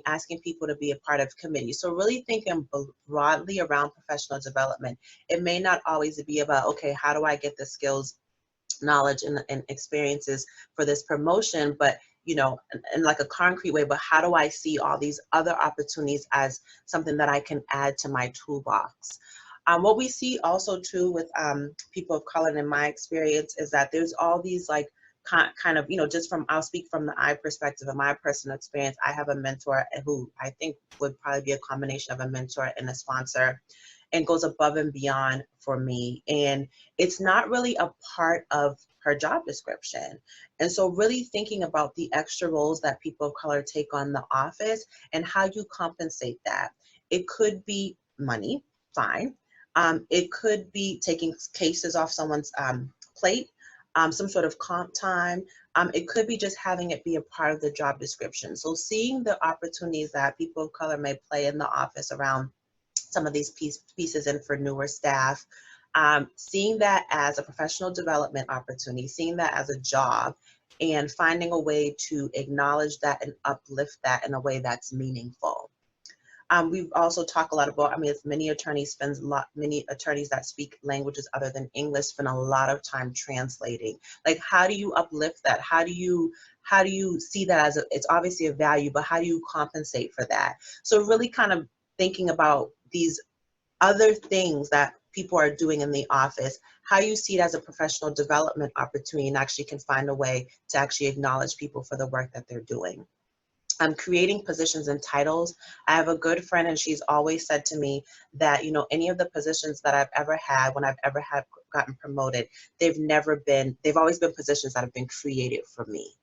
asking people to be a part of committees. So really thinking broadly around professional development. It may not always be about, okay, how do I get the skills, knowledge and experiences for this promotion, but you know, in like a concrete way, but how do I see all these other opportunities as something that I can add to my toolbox? What we see also too with people of color in my experience is that there's all these like kind of, you know, just from, I'll speak from the I perspective of my personal experience. I have a mentor who I think would probably be a combination of a mentor and a sponsor, and goes above and beyond for me. And it's not really a part of her job description. And so really thinking about the extra roles that people of color take on in the office and how you compensate that. It could be money, fine. It could be taking cases off someone's plate, some sort of comp time. It could be just having it be a part of the job description. So seeing the opportunities that people of color may play in the office around some of these pieces in for newer staff, seeing that as a professional development opportunity, seeing that as a job, and finding a way to acknowledge that and uplift that in a way that's meaningful. We've also talked a lot about, I mean, many attorneys that speak languages other than English spend a lot of time translating. Like, how do you uplift that? How do you see that as it's obviously a value, but how do you compensate for that? So really kind of thinking about these other things that people are doing in the office, how you see it as a professional development opportunity and actually can find a way to actually acknowledge people for the work that they're doing. Creating positions and titles. I have a good friend and she's always said to me that, you know, any of the positions that I've ever had, when I've ever gotten promoted, they've always been positions that have been created for me.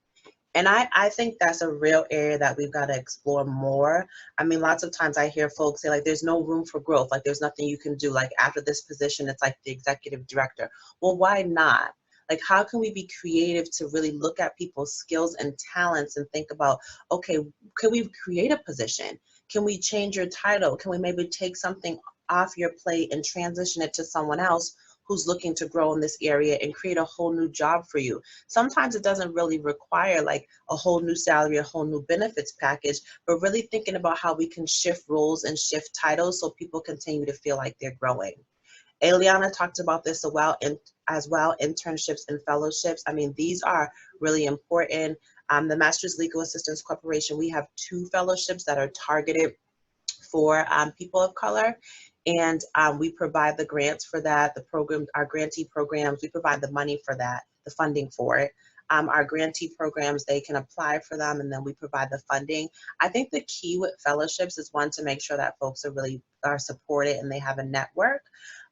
And I think that's a real area that we've got to explore more. I mean, lots of times I hear folks say, like, there's no room for growth. Like, there's nothing you can do. Like, after this position, it's like the executive director. Well, why not? Like, how can we be creative to really look at people's skills and talents and think about, okay, can we create a position? Can we change your title? Can we maybe take something off your plate and transition it to someone else who's looking to grow in this area and create a whole new job for you? Sometimes it doesn't really require like a whole new salary, a whole new benefits package, but really thinking about how we can shift roles and shift titles so people continue to feel like they're growing. Eliana talked about this as well, internships and fellowships. I mean, these are really important. The Master's Legal Assistance Corporation, we have 2 fellowships that are targeted for people of color. And we provide the grants for that, the program, our grantee programs, we provide the money for that, the funding for it. Our grantee programs, they can apply for them, and then we provide the funding. I think the key with fellowships is, one, to make sure that folks are supported and they have a network,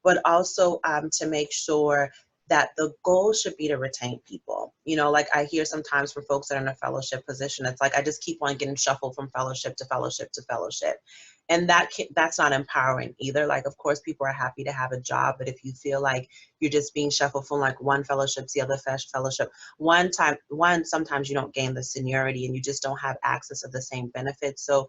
but also to make sure that the goal should be to retain people. You know, like I hear sometimes for folks that are in a fellowship position, it's like I just keep on getting shuffled from fellowship to fellowship to fellowship. And that's not empowering either. Like, of course, people are happy to have a job, but if you feel like you're just being shuffled from like one fellowship to the other fellowship, sometimes you don't gain the seniority and you just don't have access to the same benefits. So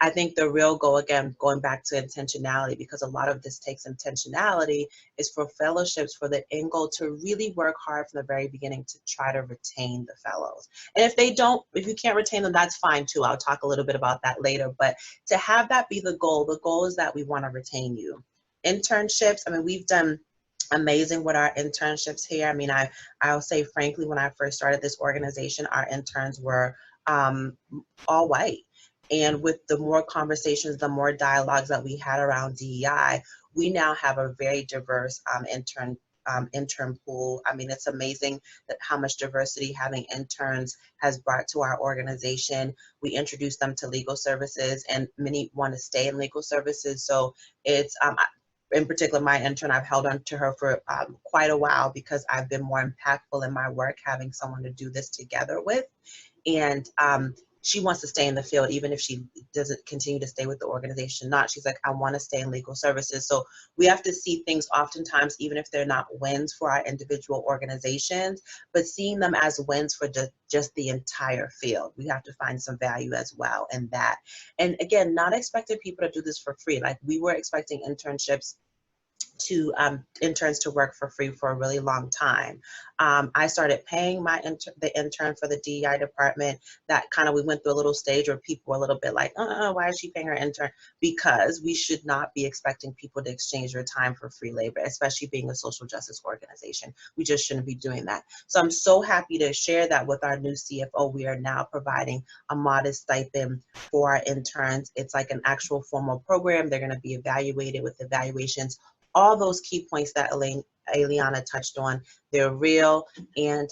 I think the real goal, again, going back to intentionality, because a lot of this takes intentionality, is for fellowships, for the end goal to really work hard from the very beginning to try to retain the fellows. And if you can't retain them, that's fine too. I'll talk a little bit about that later, but to have that be the goal is that we want to retain you. Internships, I mean, we've done amazing with our internships here. I mean, I'll say frankly, when I first started this organization, our interns were all white. And with the more conversations, the more dialogues that we had around DEI, we now have a very diverse intern pool. I mean, it's amazing that how much diversity having interns has brought to our organization. We introduced them to legal services, and many want to stay in legal services. So it's, in particular, my intern, I've held on to her for quite a while because I've been more impactful in my work having someone to do this together with. And she wants to stay in the field, even if she doesn't continue to stay with the organization. She's like, I want to stay in legal services. So we have to see things oftentimes, even if they're not wins for our individual organizations, but seeing them as wins for just the entire field. We have to find some value as well in that. And again, not expecting people to do this for free. Like, we were expecting interns to work for free for a really long time. I started paying the intern for the DEI department. That we went through a little stage where people were a little bit like, why is she paying her intern? Because we should not be expecting people to exchange their time for free labor, especially being a social justice organization. We just shouldn't be doing that. So I'm so happy to share that with our new CFO. We are now providing a modest stipend for our interns. It's like an actual formal program. They're going to be evaluated with evaluations. All those key points that Eliana touched on, they're real, and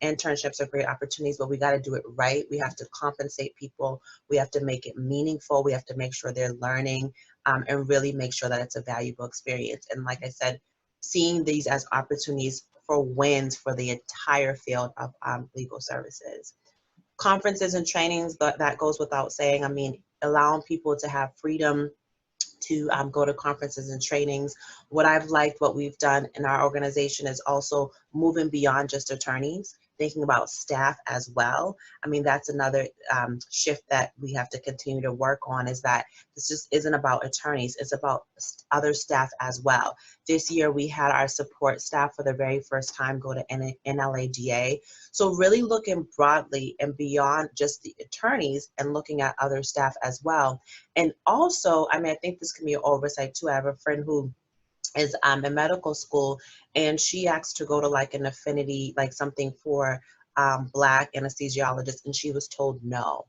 internships are great opportunities, but we got to do it right. We have to compensate people. We have to make it meaningful. We have to make sure they're learning, and really make sure that it's a valuable experience. And like I said, seeing these as opportunities for wins for the entire field of legal services. Conferences and trainings, that goes without saying. I mean, allowing people to have freedom to go to conferences and trainings. What I've liked, what we've done in our organization, is also moving beyond just attorneys, thinking about staff as well. I mean, that's another shift that we have to continue to work on, is that this just isn't about attorneys, it's about other staff as well. This year we had our support staff for the very first time go to NLADA. So really looking broadly and beyond just the attorneys and looking at other staff as well. And also, I mean, I think this can be an oversight too. I have a friend who is in medical school, and she asked to go to like an affinity, like something for Black anesthesiologists, and she was told no.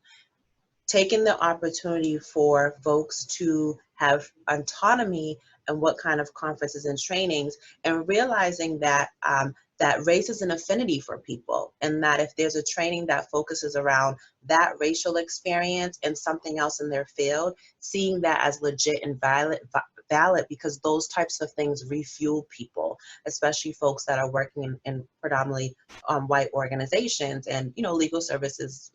Taking the opportunity for folks to have autonomy and what kind of conferences and trainings, and realizing that that race is an affinity for people, and that if there's a training that focuses around that racial experience and something else in their field, seeing that as legit and valid, because those types of things refuel people, especially folks that are working in predominantly white organizations. And legal services,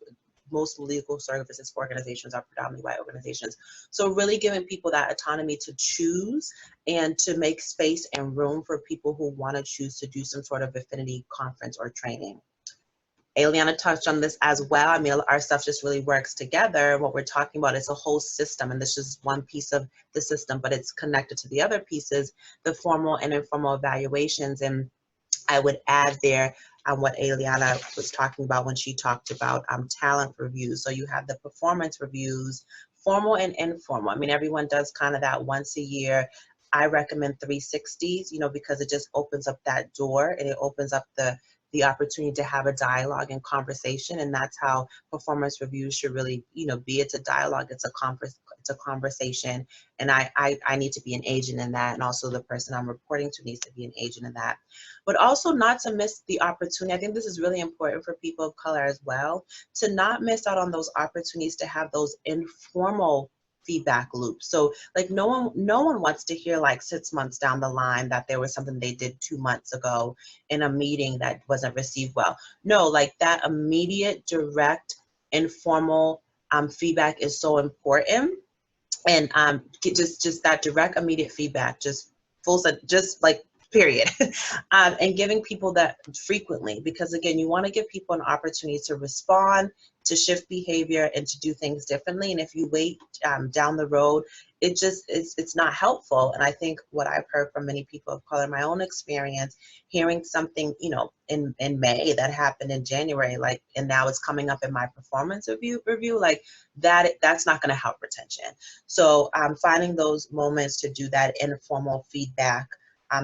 most legal services organizations are predominantly white organizations. So really giving people that autonomy to choose, and to make space and room for people who want to choose to do some sort of affinity conference or training. Eliana touched on this as well. I mean, our stuff just really works together. What we're talking about is a whole system, and this is one piece of the system, but it's connected to the other pieces, the formal and informal evaluations. And I would add there what Eliana was talking about when she talked about talent reviews. So you have the performance reviews, formal and informal. I mean, everyone does kind of that once a year. I recommend 360s, because it just opens up that door, and it opens up the the opportunity to have a dialogue and conversation. And that's how performance reviews should really, be. It's a dialogue, it's a conversation. And I need to be an agent in that. And also the person I'm reporting to needs to be an agent in that. But also not to miss the opportunity. I think this is really important for people of color as well, to not miss out on those opportunities to have those informal feedback loops. So like no one wants to hear like 6 months down the line that there was something they did 2 months ago in a meeting that wasn't received well. No, like that immediate, direct, informal feedback is so important. And just that direct, immediate feedback, just like period. And giving people that frequently, because again, you want to give people an opportunity to respond, to shift behavior, and to do things differently. And if you wait down the road, it's not helpful. And I think what I've heard from many people of color, my own experience, hearing something, in May that happened in January, like, and now it's coming up in my performance review, like that's not going to help retention. So finding those moments to do that informal feedback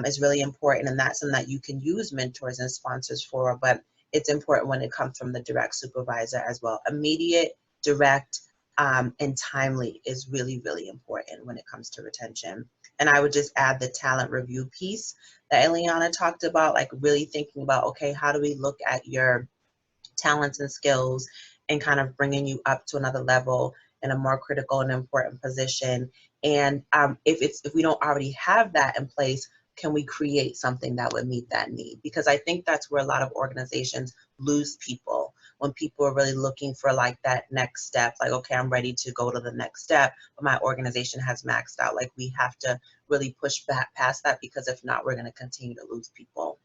is really important, and that's something that you can use mentors and sponsors for, but it's important when it comes from the direct supervisor as well. Immediate, direct, and timely is really, really important when it comes to retention. And I would just add the talent review piece that Eliana talked about, like really thinking about, okay, how do we look at your talents and skills and kind of bringing you up to another level in a more critical and important position. And if we don't already have that in place, can we create something that would meet that need? Because I think that's where a lot of organizations lose people, when people are really looking for like that next step, like, okay, I'm ready to go to the next step, but my organization has maxed out. Like we have to really push back past that, because if not, we're going to continue to lose people.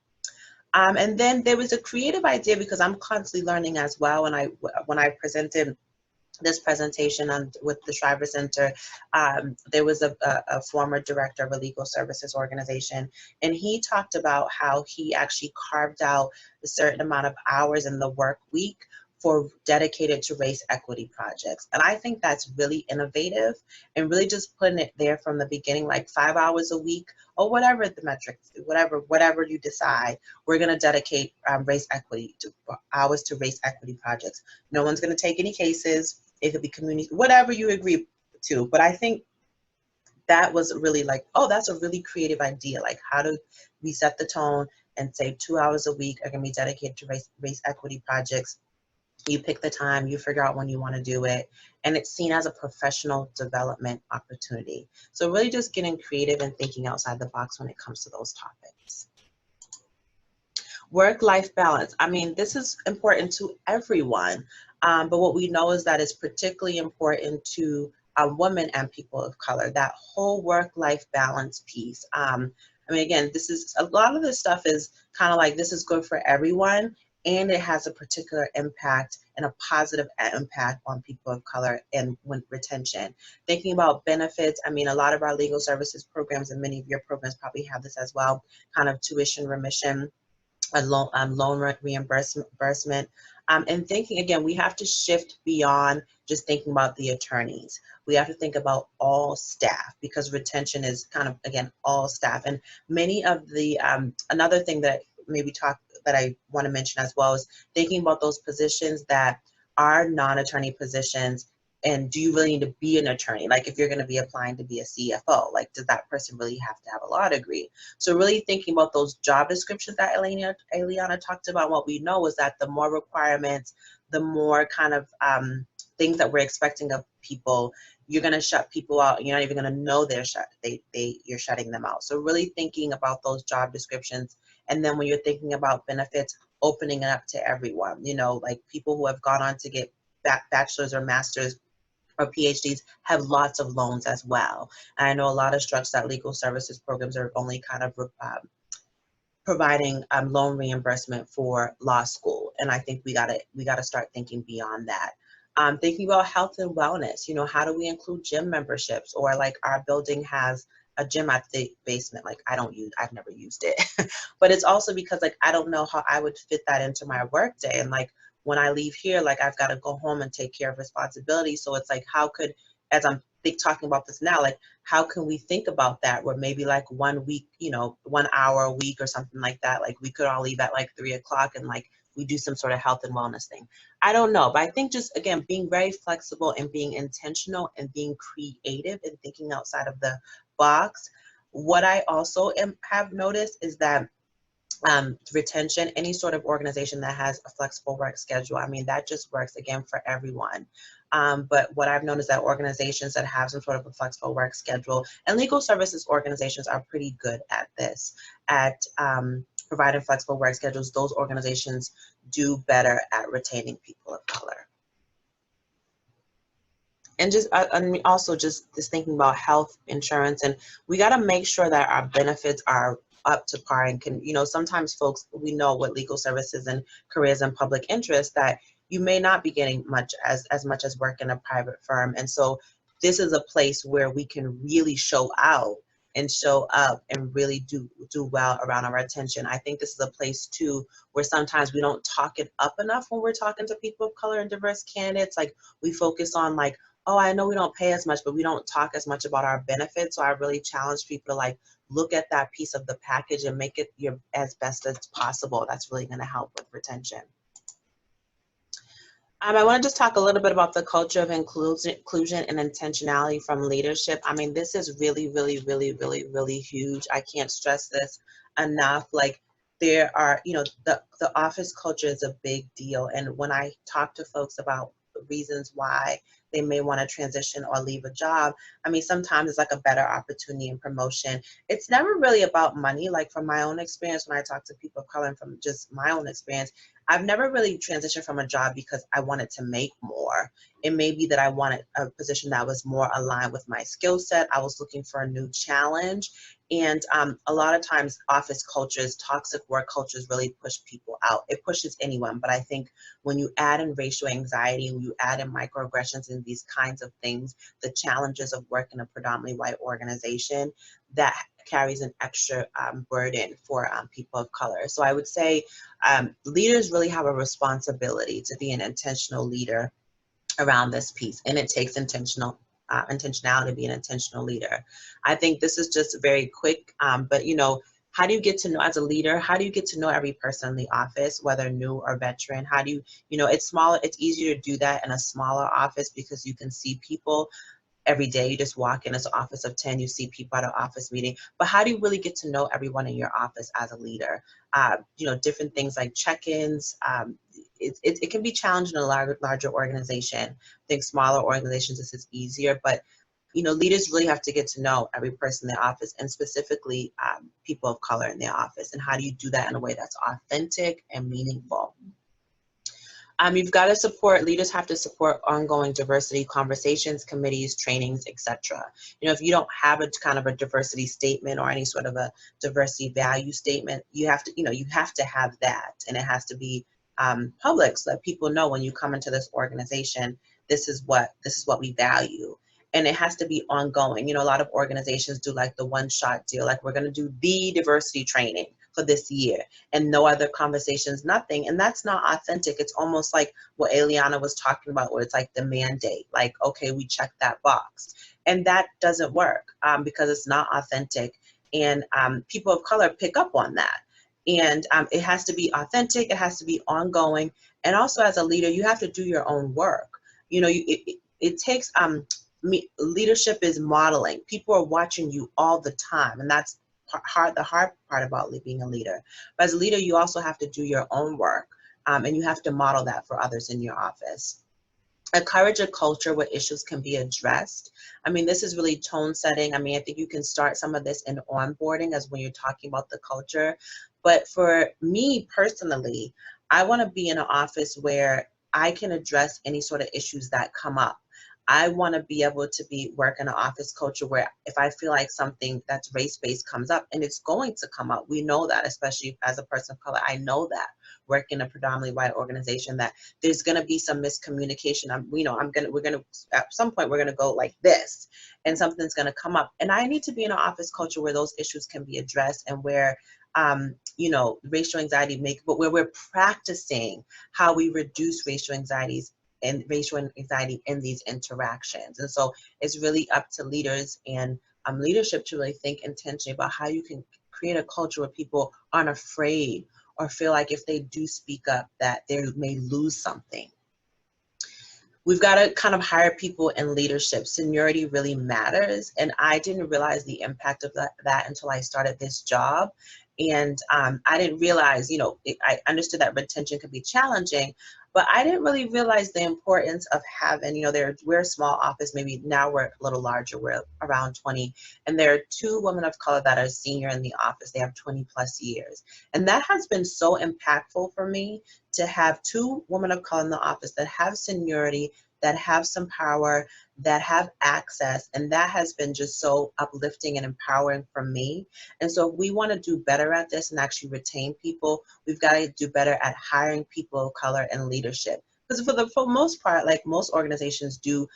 And then there was a creative idea, because I'm constantly learning as well. And when I presented this presentation with the Shriver Center, there was a former director of a legal services organization, and he talked about how he actually carved out a certain amount of hours in the work week for dedicated to race equity projects. And I think that's really innovative, and really just putting it there from the beginning, like 5 hours a week or whatever the metrics, whatever you decide, we're going to dedicate race equity hours to race equity projects. No one's going to take any cases. It could be community, whatever you agree to. But I think that was really like, oh, that's a really creative idea. Like, how do we set the tone and say 2 hours a week are going to be dedicated to race equity projects? You pick the time, you figure out when you want to do it, and it's seen as a professional development opportunity. So really just getting creative and thinking outside the box when it comes to those topics. Work-life balance. I mean, this is important to everyone, but what we know is that it's particularly important to women and people of color, that whole work-life balance piece. I mean, again, a lot of this stuff is kind of like, this is good for everyone, and it has a particular impact and a positive impact on people of color and retention. Thinking about benefits, I mean, a lot of our legal services programs, and many of your programs probably have this as well, kind of tuition remission, a loan reimbursement, and thinking, again, we have to shift beyond just thinking about the attorneys. We have to think about all staff, because retention is kind of, again, all staff. And many of the, another thing that that I want to mention as well is thinking about those positions that are non-attorney positions. And do you really need to be an attorney? Like, if you're going to be applying to be a CFO, like, does that person really have to have a law degree? So really thinking about those job descriptions that Eliana talked about. What we know is that the more requirements, the more kind of things that we're expecting of people, you're going to shut people out. You're not even going to know you're shutting them out. So really thinking about those job descriptions. And then when you're thinking about benefits, opening it up to everyone, like people who have gone on to get bachelor's or master's or PhDs have lots of loans as well. And I know a lot of Structured legal services programs are only kind of providing loan reimbursement for law school. And I think we gotta start thinking beyond that. Thinking about health and wellness, how do we include gym memberships? Or like, our building has a gym at the basement. Like, I've never used it, but it's also because like, I don't know how I would fit that into my work day. And like, when I leave here, like, I've got to go home and take care of responsibilities. So it's like, how could, as I'm talking about this now, like, how can we think about that, where maybe like 1 week, 1 hour a week or something like that, like we could all leave at like 3 o'clock and like we do some sort of health and wellness thing. I don't know, but I think just, again, being very flexible and being intentional and being creative and thinking outside of the box. What I also have noticed is that retention, any sort of organization that has a flexible work schedule, I mean, that just works, again, for everyone. But what I've known is that organizations that have some sort of a flexible work schedule, and legal services organizations are pretty good at this, at providing flexible work schedules, those organizations do better at retaining people of color. And just also just thinking about health insurance, and we got to make sure that our benefits are up to par and can, sometimes folks, we know with legal services and careers in public interest that you may not be getting as much as work in a private firm. And so this is a place where we can really show out and show up and really do well around our retention. I think this is a place too where sometimes we don't talk it up enough when we're talking to people of color and diverse candidates. Like, we focus on like, oh, I know we don't pay as much, but we don't talk as much about our benefits. So I really challenge people to like look at that piece of the package and make it your as best as possible. That's really going to help with retention. I want to just talk a little bit about the culture of inclusion and intentionality from leadership. I mean, this is really, really, really, really, really huge. I can't stress this enough. Like, there are, the office culture is a big deal. And when I talk to folks about the reasons why they may want to transition or leave a job, I mean, sometimes it's like a better opportunity and promotion. It's never really about money. Like, from my own experience, when I talk to people of color and from just my own experience, I've never really transitioned from a job because I wanted to make more. It may be that I wanted a position that was more aligned with my skill set. I was looking for a new challenge. And a lot of times office cultures, toxic work cultures really push people out. It pushes anyone. But I think when you add in racial anxiety, when you add in microaggressions and these kinds of things, the challenges of working in a predominantly white organization, that carries an extra burden for people of color. So I would say leaders really have a responsibility to be an intentional leader around this piece, and it takes intentionality to be an intentional leader. I think this is just very quick, but how do you get to know, as a leader, how do you get to know every person in the office, whether new or veteran? How do you, it's smaller, it's easier to do that in a smaller office because you can see people every day. You just walk in as an office of 10, you see people at an office meeting. But how do you really get to know everyone in your office as a leader? Different things like check-ins. It can be challenging in a larger organization. I think smaller organizations, this is easier, but leaders really have to get to know every person in their office, and specifically people of color in their office. And how do you do that in a way that's authentic and meaningful? You've got to support, leaders have to support ongoing diversity conversations, committees, trainings, etc. If you don't have a kind of a diversity statement or any sort of a diversity value statement, you have to have that, and it has to be public so that people know when you come into this organization, this is what we value. And it has to be ongoing. A lot of organizations do like the one-shot deal, like we're going to do the diversity training for this year and no other conversations, nothing. And that's not authentic. It's almost like what Eliana was talking about, where it's like the mandate, like, okay, we check that box. And that doesn't work because it's not authentic. And people of color pick up on that. And it has to be authentic, it has to be ongoing. And also, as a leader, you have to do your own work. It takes, leadership is modeling. People are watching you all the time, and that's the hard part about being a leader. But as a leader, you also have to do your own work, and you have to model that for others in your office. Encourage a culture where issues can be addressed. I mean, this is really tone setting. I mean, I think you can start some of this in onboarding as when you're talking about the culture. But for me personally, I want to be in an office where I can address any sort of issues that come up. I want to be able to work in an office culture where if I feel like something that's race-based comes up, and it's going to come up, we know that, especially as a person of color, I know that working in a predominantly white organization, that there's going to be some miscommunication. At some point we're going to go like this, and something's going to come up. And I need to be in an office culture where those issues can be addressed, and where racial anxiety but where we're practicing how we reduce racial anxieties and racial anxiety in these interactions. And so it's really up to leaders and leadership to really think intentionally about how you can create a culture where people aren't afraid or feel like if they do speak up that they may lose something. We've got to kind of hire people in leadership. Seniority really matters. And I didn't realize the impact of that until I started this job. And I didn't realize, you know, I understood that retention could be challenging, but I didn't really realize the importance of having, you know, we're a small office, maybe now we're a little larger, we're around 20, and there are 2 women of color that are senior in the office. They have 20+ years. And that has been so impactful for me to have 2 women of color in the office that have seniority, that have some power, that have access, and that has been just so uplifting and empowering for me. And so if we want to do better at this and actually retain people, we've got to do better at hiring people of color in leadership. Because for the most part, like most organizations do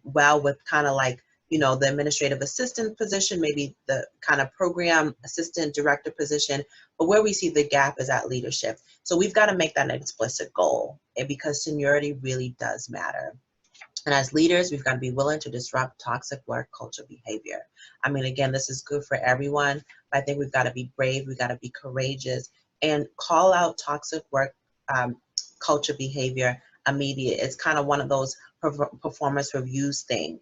well with kind of like, you know, the administrative assistant position, maybe the kind of program assistant director position, but where we see the gap is at leadership. So we've got to make that an explicit goal, and because seniority really does matter. And as leaders, we've got to be willing to disrupt toxic work culture behavior. I mean, again, this is good for everyone, but I think we've got to be brave, we've got to be courageous, and call out toxic work culture behavior immediate. It's kind of one of those performance review things.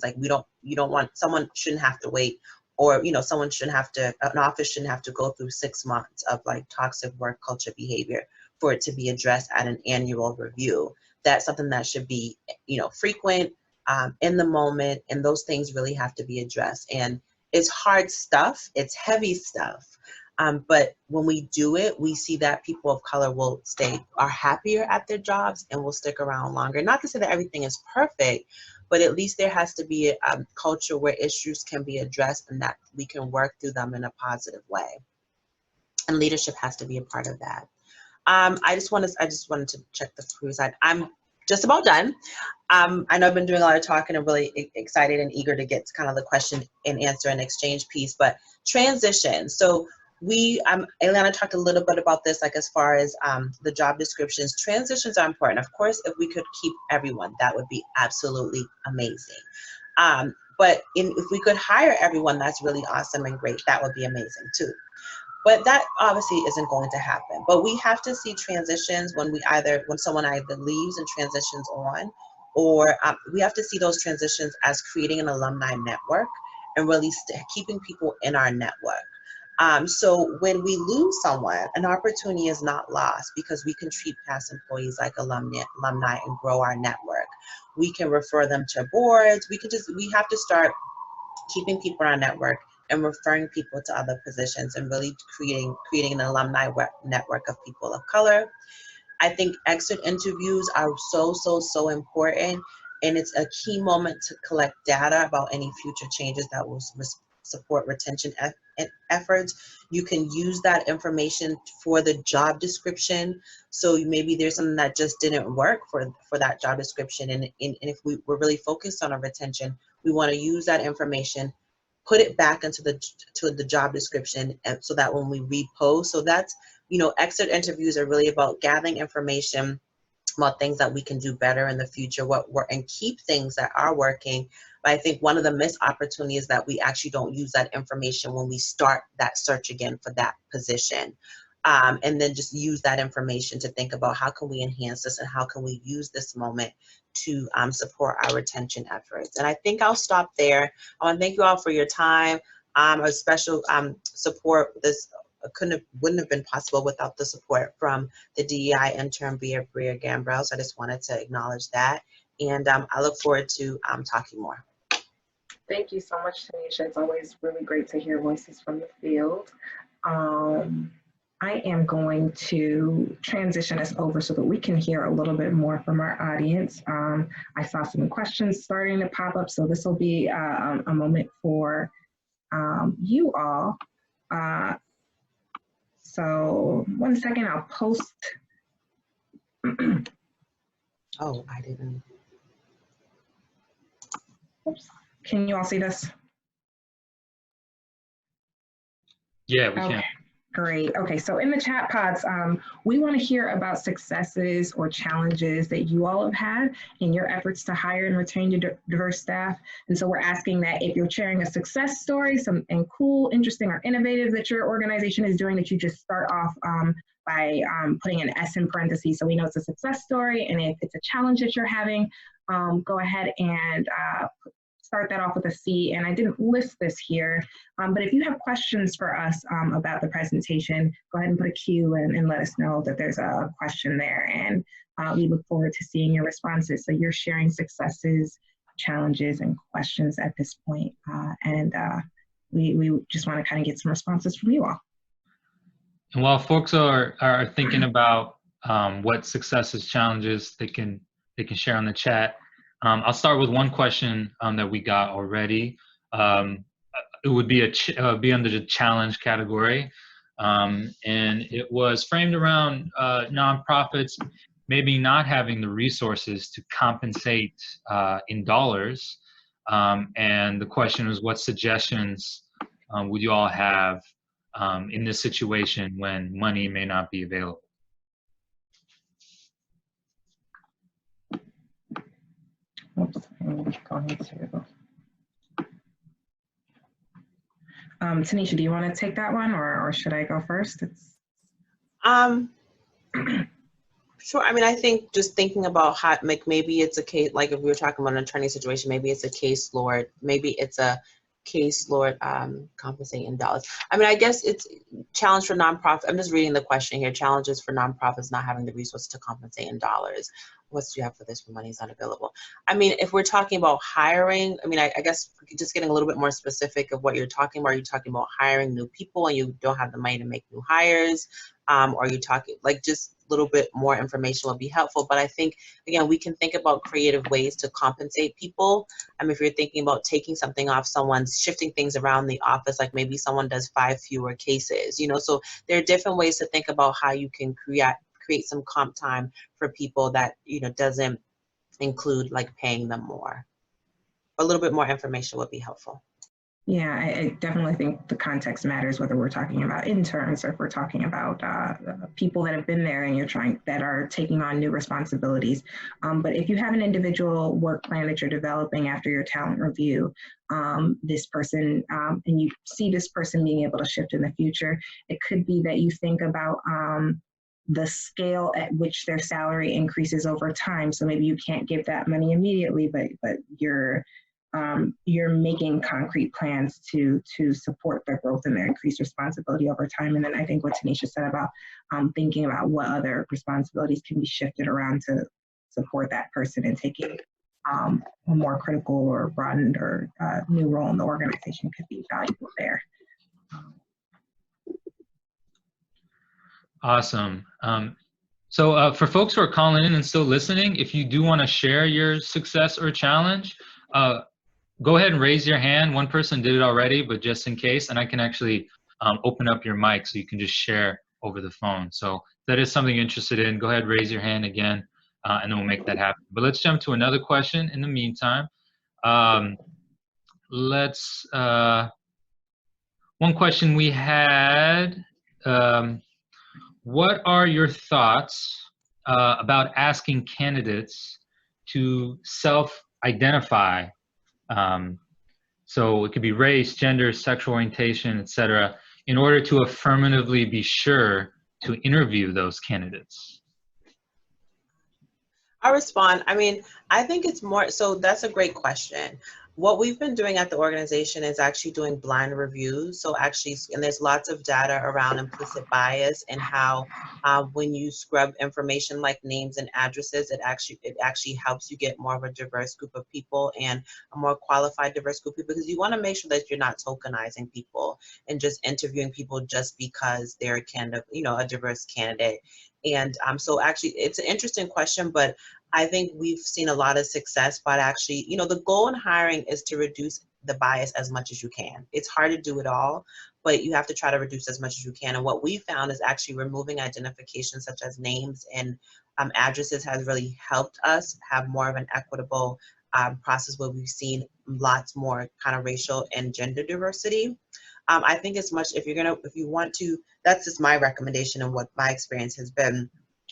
Like you don't want, someone shouldn't have to wait, or, you know, an office shouldn't have to go through 6 months of like toxic work culture behavior for it to be addressed at an annual review. That's something that should be, you know, frequent, in the moment, and those things really have to be addressed. And it's hard stuff, it's heavy stuff, but when we do it, we see that people of color are happier at their jobs and will stick around longer. Not to say that everything is perfect, but at least there has to be a culture where issues can be addressed and that we can work through them in a positive way. And leadership has to be a part of that. I just wanted to check the crew side. I'm just about done. I know I've been doing a lot of talking and really excited and eager to get to kind of the question and answer and exchange piece, but transition. So Eliana talked a little bit about this, like as far as the job descriptions. Transitions are important. Of course, if we could keep everyone, that would be absolutely amazing. But if we could hire everyone, that's really awesome and great. That would be amazing too. But that obviously isn't going to happen. But we have to see transitions when someone either leaves and transitions on, or we have to see those transitions as creating an alumni network and really keeping people in our network. So when we lose someone, an opportunity is not lost because we can treat past employees like alumni and grow our network. We can refer them to boards. We have to start keeping people in our network and referring people to other positions and really creating an alumni network of people of color. I think exit interviews are so important, and it's a key moment to collect data about any future changes that will support retention efforts. You can use that information for the job description. So maybe there's something that just didn't work for that job description, and if we're really focused on our retention, we want to use that information, put it back into the job description, and so that when we repost, so that's, you know, exit interviews are really about gathering information about things that we can do better in the future, and keep things that are working. But I think one of the missed opportunities is that we actually don't use that information when we start that search again for that position. And then just use that information to think about how can we enhance this and how can we use this moment to support our retention efforts. And I think I'll stop there. I want to thank you all for your time. A special support. This wouldn't have been possible without the support from the DEI intern, Bria Gambrell. So I just wanted to acknowledge that. And I look forward to talking more. Thank you so much, Tanisha. It's always really great to hear voices from the field. I am going to transition us over so that we can hear a little bit more from our audience. I saw some questions starting to pop up, so this will be a moment for you all. So 1 second, I'll post. Oh, I didn't. Oops. Can you all see this? Yeah, we can. Great. Okay, so in the chat pods, we want to hear about successes or challenges that you all have had in your efforts to hire and retain your diverse staff. And so we're asking that if you're sharing a success story, something cool, interesting, or innovative that your organization is doing, that you just start off by putting an S in parentheses so we know it's a success story. And if it's a challenge that you're having, go ahead and start that off with a C. And I didn't list this here, but if you have questions for us about the presentation, go ahead and put a Q and let us know that there's a question there. And we look forward to seeing your responses. So you're sharing successes, challenges, and questions at this point. We just want to kind of get some responses from you all. And while folks are thinking about what successes, challenges they can share on the chat, I'll start with one question that we got already. It would be be under the challenge category, and it was framed around nonprofits maybe not having the resources to compensate in dollars. And the question was, what suggestions would you all have in this situation when money may not be available? Oops, I'm going to. Tanisha, do you want to take that one, or should I go first? Sure. I mean, I think just thinking about how, like, maybe it's a case, like if we were talking about an attorney situation, maybe it's a case law, maybe it's a case law compensating in dollars. I mean, I guess it's challenge for nonprofit. I'm just reading the question here. Challenges for nonprofits not having the resources to compensate in dollars. What do you have for this when money is unavailable? I mean, if we're talking about hiring, I mean, I guess just getting a little bit more specific of what you're talking about. Are you talking about hiring new people and you don't have the money to make new hires? Or are you talking, like, just a little bit more information would be helpful. But I think, again, we can think about creative ways to compensate people. I mean, if you're thinking about taking something off someone's, shifting things around the office, like maybe someone does 5 fewer cases, you know, so there are different ways to think about how you can create some comp time for people that, you know, doesn't include like paying them more. A little bit more information would be helpful. Yeah, I definitely think the context matters, whether we're talking about interns or if we're talking about people that have been there and that are taking on new responsibilities. But if you have an individual work plan that you're developing after your talent review, this person, and you see this person being able to shift in the future, it could be that you think about the scale at which their salary increases over time. So maybe you can't give that money immediately, but you're making concrete plans to support their growth and their increased responsibility over time. And then I think what Tanisha said about thinking about what other responsibilities can be shifted around to support that person and taking a more critical or broadened or new role in the organization could be valuable there. Awesome. So for folks who are calling in and still listening, if you do want to share your success or challenge, go ahead and raise your hand. One person did it already, but just in case, and I can actually open up your mic so you can just share over the phone. So if that is something you're interested in, go ahead, raise your hand again, and then we'll make that happen. But let's jump to another question in the meantime. One question we had, what are your thoughts about asking candidates to self-identify? So it could be race, gender, sexual orientation, etc., in order to affirmatively be sure to interview those candidates? I'll respond. I mean, I think it's more, so that's a great question. What we've been doing at the organization is actually doing blind reviews. So actually, and there's lots of data around implicit bias and how when you scrub information like names and addresses, it actually helps you get more of a diverse group of people and a more qualified diverse group of people, because you want to make sure that you're not tokenizing people and just interviewing people just because they're kind of, you know, a diverse candidate. And so actually, it's an interesting question, but I think we've seen a lot of success, but actually, you know, the goal in hiring is to reduce the bias as much as you can. It's hard to do it all, but you have to try to reduce as much as you can. And what we found is actually removing identifications such as names and addresses has really helped us have more of an equitable process where we've seen lots more kind of racial and gender diversity. I think it's much, if you want to, that's just my recommendation and what my experience has been.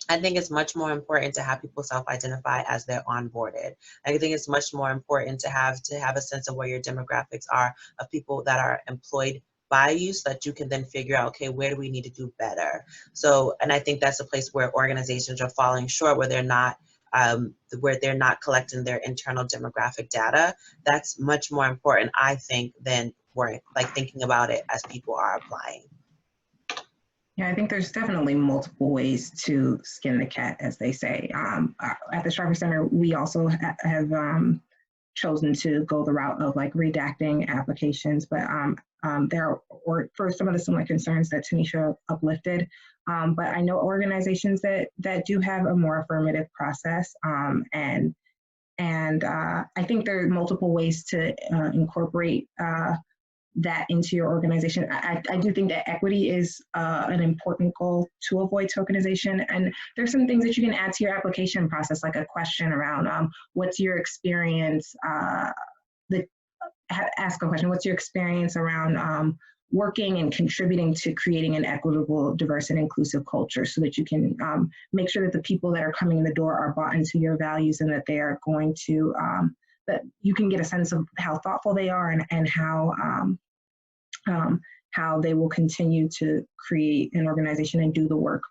I think it's much more important to have people self-identify as they're onboarded. I think it's much more important to have a sense of where your demographics are of people that are employed by you, so that you can then figure out, okay, where do we need to do better? So, and I think that's a place where organizations are falling short, where they're not collecting their internal demographic data. That's much more important, I think, than thinking about it as people are applying. Yeah, I think there's definitely multiple ways to skin the cat, as they say. At the Shriver Center, we also have chosen to go the route of like redacting applications, but there are, for some of the similar concerns that Tanisha uplifted, but I know organizations that do have a more affirmative process, and I think there are multiple ways to incorporate that into your organization. I do think that equity is an important goal to avoid tokenization. And there's some things that you can add to your application process, like a question around what's your experience, ask a question, what's your experience around working and contributing to creating an equitable, diverse, and inclusive culture, so that you can make sure that the people that are coming in the door are bought into your values, and that they are going to, that you can get a sense of how thoughtful they are, and how they will continue to create an organization and do the work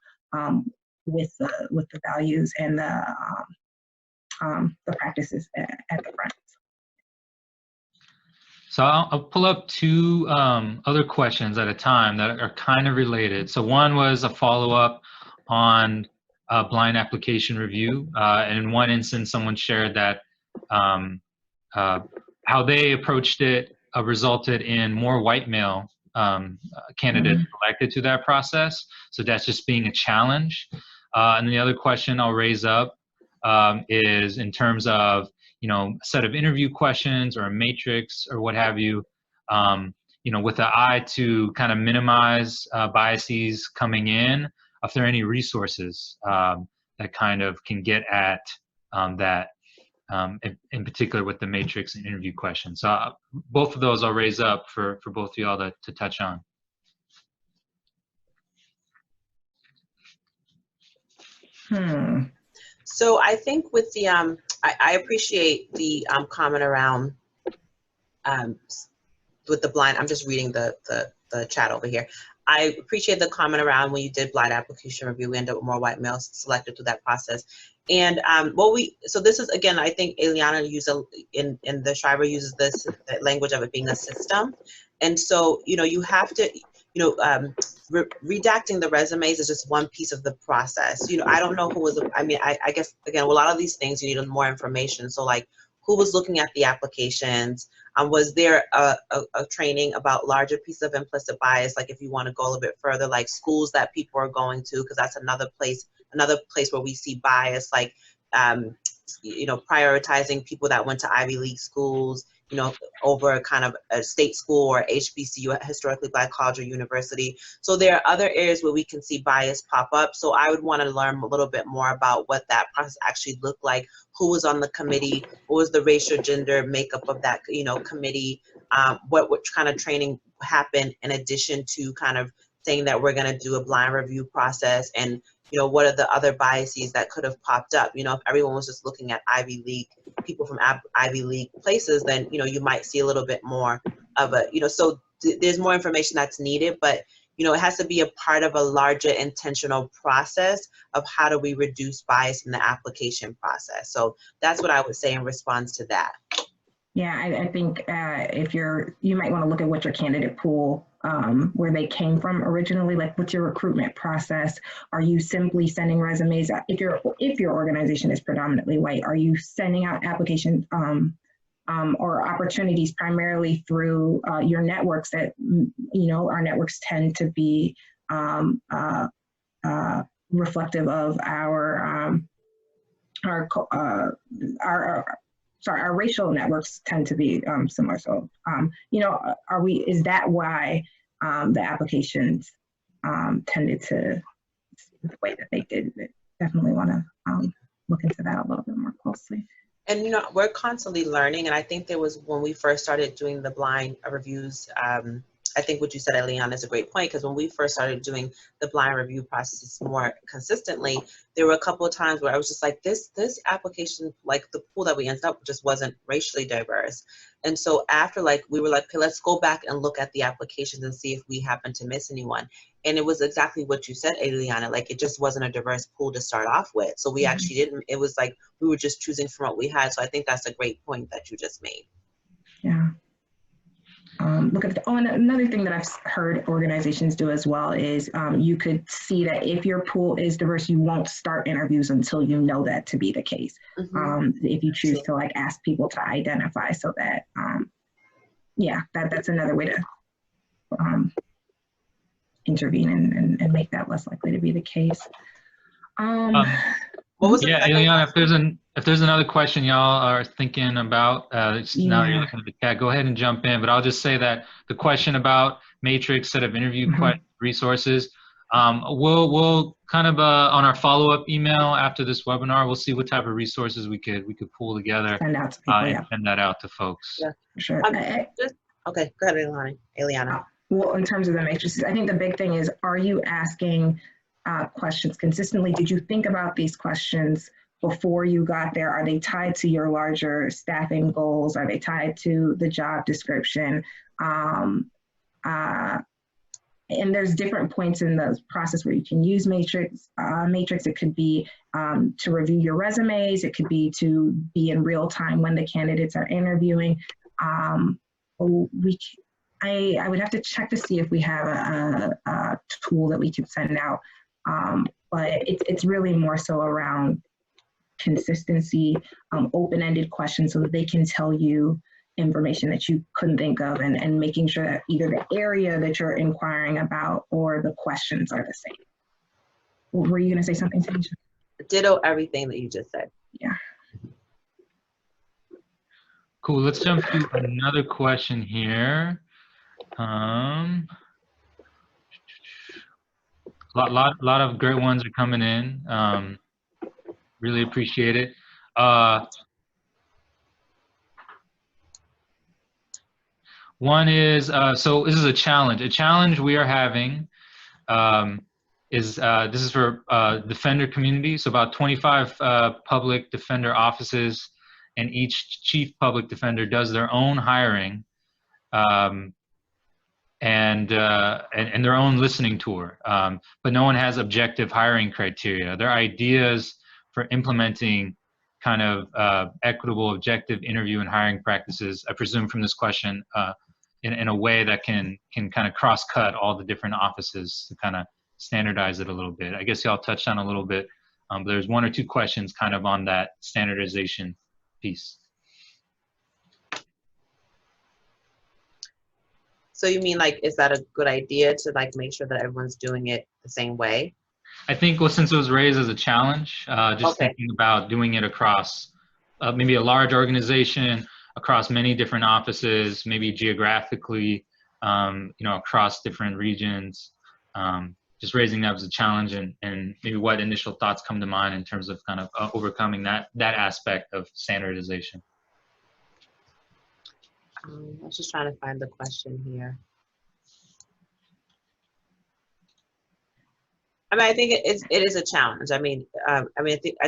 with the values and the practices at the front. So I'll pull up two other questions at a time that are kind of related. So one was a follow-up on blind application review. And in one instance, someone shared that how they approached it resulted in more white male candidates elected to that process. So that's just being a challenge. And the other question I'll raise up is in terms of, you know, a set of interview questions or a matrix or what have you, you know, with an eye to kind of minimize biases coming in, if there are any resources that kind of can get at that, in particular with the matrix and interview questions. So both of those I'll raise up for both of y'all to touch on. So I think with the, I appreciate the comment around with the blind, I'm just reading the chat over here. I appreciate the comment around when you did blind application review, we end up with more white males selected through that process. And so this is, again, I think Eliana used in the Shriver uses this language of it being a system. And so, you know, you have to, you know, redacting the resumes is just one piece of the process. You know, I don't know who was, I mean, I guess, again, a lot of these things you need more information. So like, who was looking at the applications? Was there a training about larger piece of implicit bias? Like if you want to go a little bit further, like schools that people are going to, because that's another place where we see bias, like, you know, prioritizing people that went to Ivy League schools, you know, over kind of a state school or HBCU, historically Black college or university. So there are other areas where we can see bias pop up. So I would want to learn a little bit more about what that process actually looked like, who was on the committee, what was the racial gender makeup of that, you know, committee, what kind of training happened in addition to kind of saying that we're going to do a blind review process, and you know, what are the other biases that could have popped up? You know, if everyone was just looking at Ivy League, people from Ivy League places, then, you know, you might see a little bit more of a, you know, so there's more information that's needed, but, you know, it has to be a part of a larger intentional process of how do we reduce bias in the application process. So that's what I would say in response to that. Yeah, I think if you might want to look at what your candidate pool, where they came from originally, like what's your recruitment process? Are you simply sending resumes? If your organization is predominantly white, are you sending out applications or opportunities primarily through your networks that, you know, our networks tend to be reflective of our racial networks tend to be similar. So, you know, is that why the applications tended to the way that they did? Definitely want to look into that a little bit more closely. And, you know, we're constantly learning. And I think there was, when we first started doing the blind reviews I think what you said, Eliana, is a great point, because when we first started doing the blind review processes more consistently, there were a couple of times where I was just like, this application, like the pool that we ended up with just wasn't racially diverse. And so after, like, we were like, okay, let's go back and look at the applications and see if we happen to miss anyone. And it was exactly what you said, Eliana, like it just wasn't a diverse pool to start off with. So we actually didn't, it was like we were just choosing from what we had. So I think that's a great point that you just made. Yeah. Look at and another thing that I've heard organizations do as well is you could see that if your pool is diverse, you won't start interviews until you know that to be the case. If you choose to like ask people to identify, so that yeah, that's another way to intervene and make that less likely to be the case. What was yeah, Eliana, if there's another question y'all are thinking about, now you're looking at the chat, go ahead and jump in. But I'll just say that the question about matrix set of interview resources, we'll kind of on our follow-up email after this webinar, we'll see what type of resources we could pull together send out to people, and send that out to folks. Yeah, sure. okay, go ahead, Eliana. Well, in terms of the matrices, I think the big thing is, are you asking questions consistently? Did you think about these questions before you got there? Are they tied to your larger staffing goals? Are they tied to the job description? And there's different points in the process where you can use matrix. It could be to review your resumes. It could be to be in real time when the candidates are interviewing. I would have to check to see if we have a tool that we can send out. But it's really more so around consistency, open-ended questions so that they can tell you information that you couldn't think of, and making sure that either the area that you're inquiring about or the questions are the same. Were you going to say something, Tanisha? Ditto everything that you just said. Yeah. Cool, let's jump to another question here. Lot of great ones are coming in. Really appreciate it. One is, so this is a challenge. A challenge we are having is, this is for defender community. So about 25 public defender offices, and each chief public defender does their own hiring and their own listening tour. But no one has objective hiring criteria. Their ideas for implementing kind of equitable, objective interview and hiring practices, I presume from this question, in a way that can kind of cross-cut all the different offices to kind of standardize it a little bit. I guess y'all touched on a little bit, but there's one or two questions kind of on that standardization piece. So you mean, like, is that a good idea to like make sure that everyone's doing it the same way? I think, well, since it was raised as a challenge, just thinking about doing it across maybe a large organization, across many different offices, maybe geographically, across different regions, just raising that as a challenge, and maybe what initial thoughts come to mind in terms of kind of overcoming that aspect of standardization. I was just trying to find the question here. I mean, I think it is a challenge. I mean, I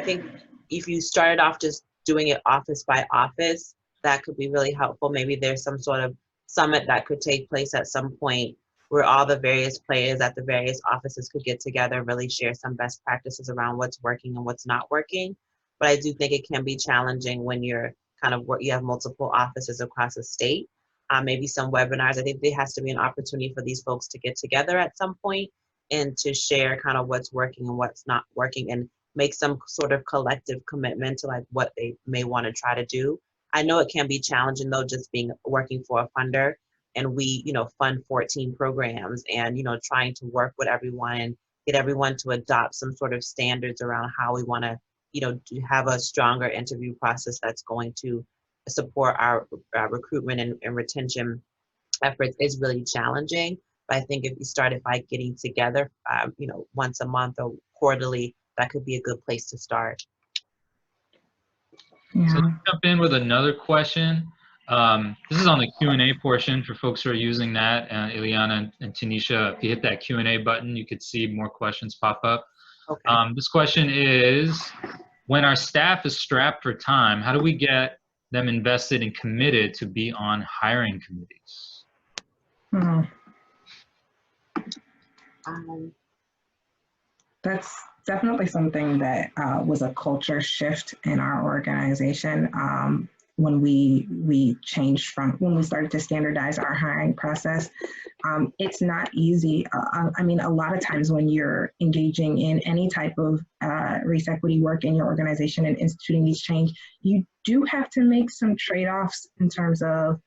think if you started off just doing it office by office, that could be really helpful. Maybe there's some sort of summit that could take place at some point where all the various players at the various offices could get together, really share some best practices around what's working and what's not working. But I do think it can be challenging when you're kind of you have multiple offices across the state. Maybe some webinars. I think there has to be an opportunity for these folks to get together at some point and to share kind of what's working and what's not working, and make some sort of collective commitment to like what they may want to try to do. I know it can be challenging though, just working for a funder, and we, fund 14 programs, and, trying to work with everyone and get everyone to adopt some sort of standards around how we want to, have a stronger interview process that's going to support our recruitment and retention efforts is really challenging. But I think if you started by getting together, once a month or quarterly, that could be a good place to start. Yeah. So let's jump in with another question. This is on the Q&A portion for folks who are using that. Ileana and Tanisha, if you hit that Q&A button, you could see more questions pop up. Okay. This question is, when our staff is strapped for time, how do we get them invested and committed to be on hiring committees? That's definitely something that was a culture shift in our organization when we changed from when we started to standardize our hiring process. It's not easy. I mean, a lot of times when you're engaging in any type of race equity work in your organization and instituting these change, you do have to make some trade-offs in terms of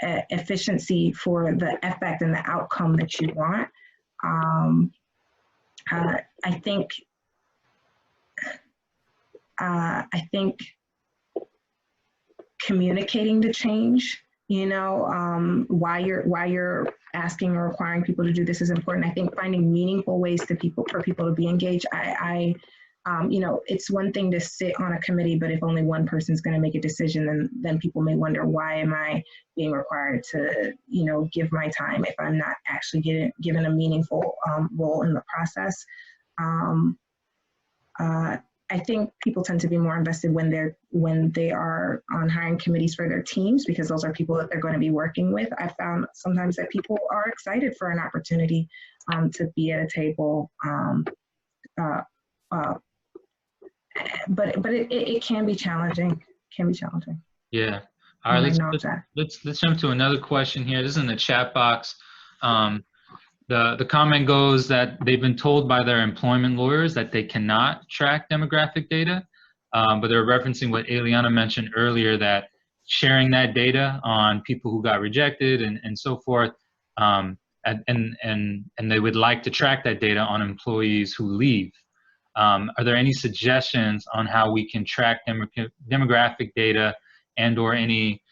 efficiency for the effect and the outcome that you want. I think communicating the change, you know, why you're asking or requiring people to do this is important. I think finding meaningful ways for people to be engaged. You know, it's one thing to sit on a committee, but if only one person's going to make a decision, then people may wonder, why am I being required to, you know, give my time if I'm not actually given a meaningful role in the process. I think people tend to be more invested when they are on hiring committees for their teams, because those are people that they're going to be working with. I found sometimes that people are excited for an opportunity to be at a table. But it can be challenging. Yeah. All right, let's jump to another question here. This is in the chat box. The comment goes that they've been told by their employment lawyers that they cannot track demographic data, but they're referencing what Ileana mentioned earlier, that sharing that data on people who got rejected and so forth, and they would like to track that data on employees who leave. Are there any suggestions on how we can track demographic data and or any,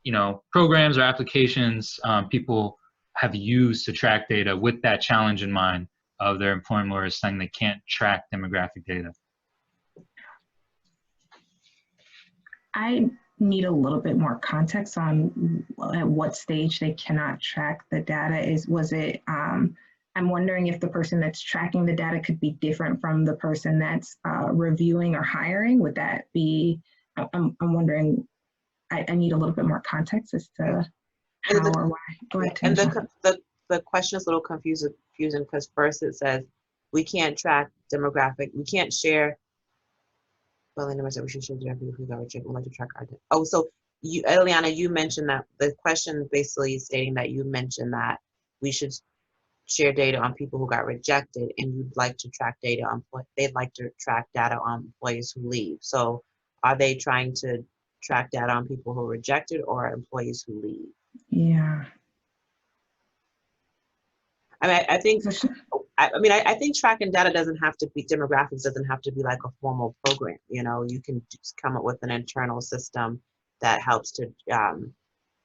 you know, programs or applications people have used to track data with that challenge in mind of their employment lawyers saying they can't track demographic data? I need a little bit more context on at what stage they cannot track the data. I'm wondering if the person that's tracking the data could be different from the person that's reviewing or hiring. Would that be, I'm wondering, I need a little bit more context as to how or why. Go ahead, and the question is a little confusing because first it says we can't track demographic, we can't share. Well, I never said we should share demographic who got rejected. We like to track our data. Oh, so you, Eliana, you mentioned that the question basically is stating that you mentioned that we should share data on people who got rejected, and you'd like to track data on they'd like to track data on employees who leave. So, are they trying to track data on people who are rejected or employees who leave? Yeah. I mean, I think tracking data doesn't have to be, demographics doesn't have to be like a formal program. You know, you can just come up with an internal system that helps to,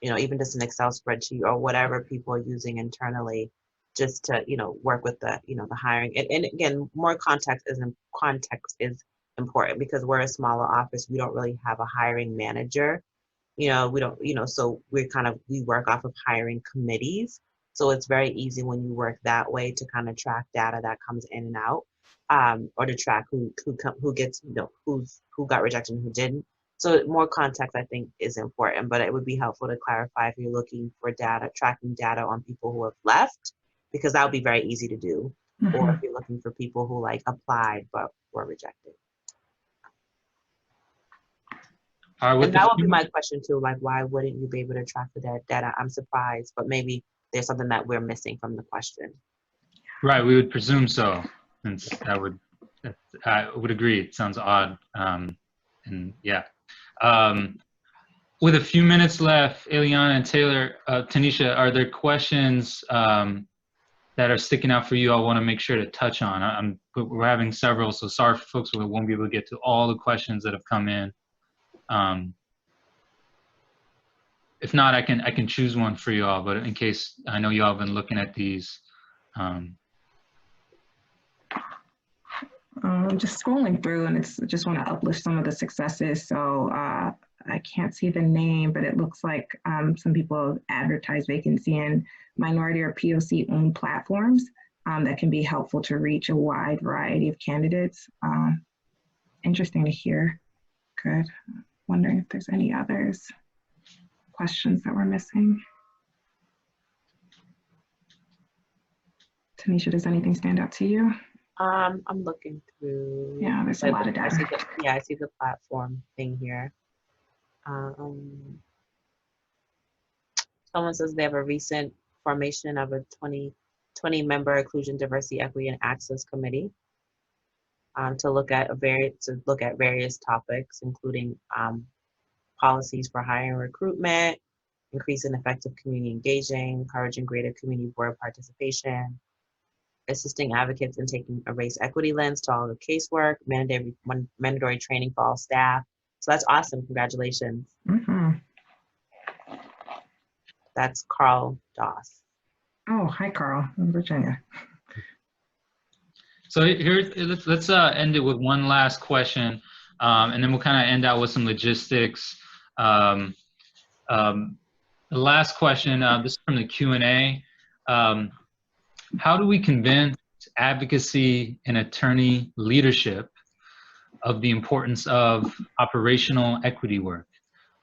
you know, even just an Excel spreadsheet or whatever people are using internally, just to, you know, work with the, you know, the hiring. And again, more context is important because we're a smaller office. We don't really have a hiring manager. You know, we don't, you know, so we work off of hiring committees. So it's very easy when you work that way to kind of track data that comes in and out, or to track who gets, you know, who got rejected and who didn't. So more context, I think, is important, but it would be helpful to clarify if you're looking for data, tracking data on people who have left, because that would be very easy to do, or if you're looking for people who like applied but were rejected. And that would be my question too, like, why wouldn't you be able to track the data? I'm surprised, but maybe there's something that we're missing from the question. Right, we would presume so, since I would agree, it sounds odd, and yeah. With a few minutes left, Ileana and Tanisha, are there questions that are sticking out for you I want to make sure to touch on? We're having several, so sorry for folks who won't be able to get to all the questions that have come in. If not, I can choose one for you all, but in case, I know you all have been looking at these. Just scrolling through, and just want to uplift some of the successes. So I can't see the name, but it looks like some people advertise vacancy in minority or POC owned platforms that can be helpful to reach a wide variety of candidates. Interesting to hear. Good. Wondering if there's any others questions that we're missing. Tanisha, does anything stand out to you? I'm looking through. Yeah, there's a lot of data. I see the platform thing here. Someone says they have a recent formation of a 20-member Inclusion, Diversity, Equity, and Access Committee to look at various topics, including policies for hiring and recruitment, increasing effective community engaging, encouraging greater community board participation, assisting advocates in taking a race equity lens to all the casework, mandatory training for all staff. So that's awesome. Congratulations. Mm-hmm. That's Carl Doss. Oh, hi, Carl, in Virginia. So here, let's end it with one last question, and then we'll kind of end out with some logistics. The last question, this is from the Q&A. How do we convince advocacy and attorney leadership of the importance of operational equity work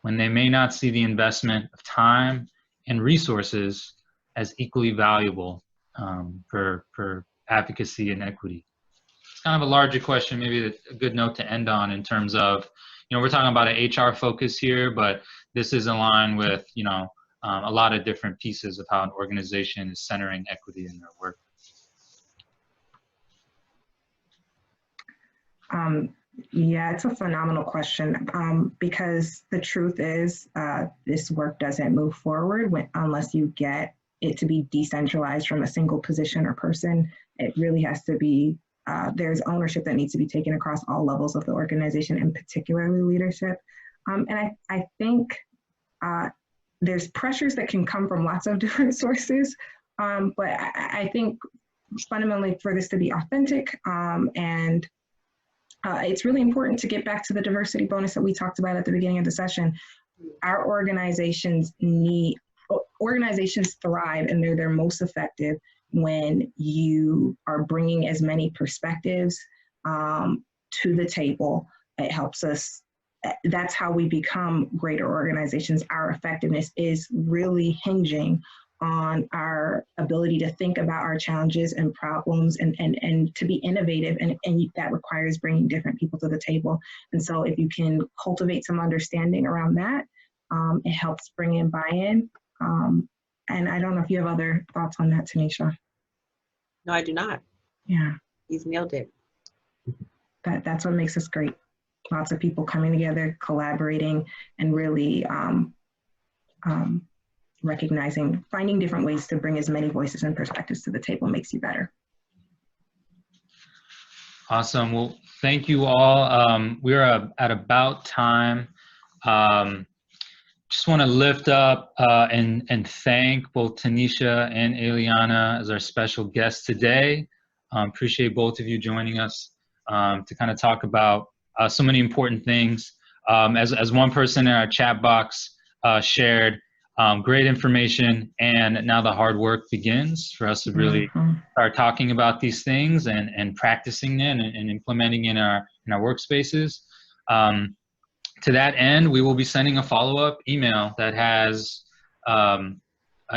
when they may not see the investment of time and resources as equally valuable for advocacy and equity? It's kind of a larger question, maybe a good note to end on in terms of, we're talking about an HR focus here, but this is in line with, a lot of different pieces of how an organization is centering equity in their work. Yeah, it's a phenomenal question because the truth is this work doesn't move forward unless you get it to be decentralized from a single position or person. It really has to be, there's ownership that needs to be taken across all levels of the organization, and particularly leadership. And I think there's pressures that can come from lots of different sources, but I think fundamentally for this to be authentic and it's really important to get back to the diversity bonus that we talked about at the beginning of the session. Our organizations thrive and they're most effective when you are bringing as many perspectives to the table. It helps us. That's how we become greater organizations. Our effectiveness is really hinging on our ability to think about our challenges and problems and to be innovative, and that requires bringing different people to the table. And so if you can cultivate some understanding around that, it helps bring in buy-in. And I don't know if you have other thoughts on that, Tanisha. No, I do not. Yeah. You've nailed it. That's what makes us great. Lots of people coming together, collaborating, and really recognizing, finding different ways to bring as many voices and perspectives to the table makes you better. Awesome. Well, thank you all. We're at about time. Just want to lift up and thank both Tanisha and Eliana as our special guests today. Appreciate both of you joining us to kind of talk about so many important things. As one person in our chat box shared, great information, and now the hard work begins for us to really start talking about these things and practicing them and implementing in our workspaces. To that end, we will be sending a follow-up email that has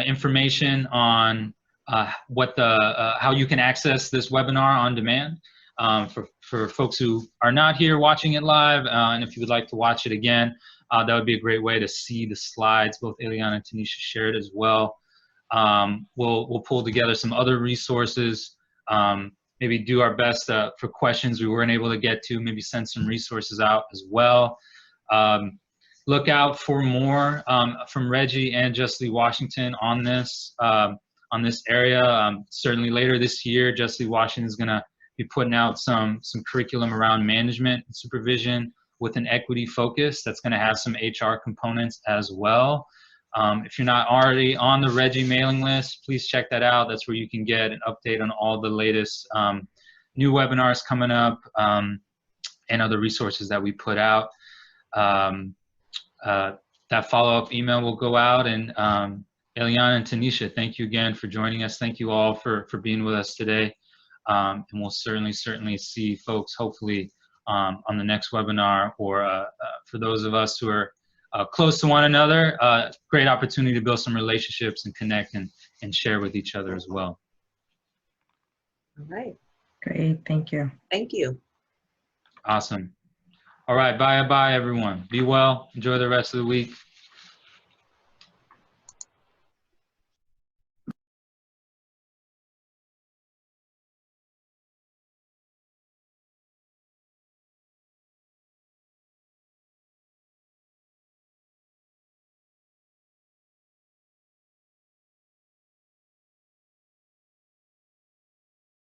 information on how you can access this webinar on demand for folks who are not here watching it live, and if you would like to watch it again, that would be a great way to see the slides both Eliana and Tanisha shared as well. We'll pull together some other resources, maybe do our best for questions we weren't able to get to, maybe send some resources out as well. Look out for more from Reggie and Just Lee Washington on this area. Certainly later this year, Just Lee Washington is going to be putting out some curriculum around management and supervision with an equity focus that's going to have some HR components as well. If you're not already on the Reggie mailing list, please check that out. That's where you can get an update on all the latest new webinars coming up and other resources that we put out. that follow-up email will go out. And Eliana and Tanisha, thank you again for joining us. Thank you all for being with us today. And we'll certainly see folks hopefully on the next webinar, or for those of us who are close to one another, great opportunity to build some relationships and connect and share with each other as well. All right. Great, thank you. Thank you. Awesome. All right, bye everyone. Be well. Enjoy the rest of the week.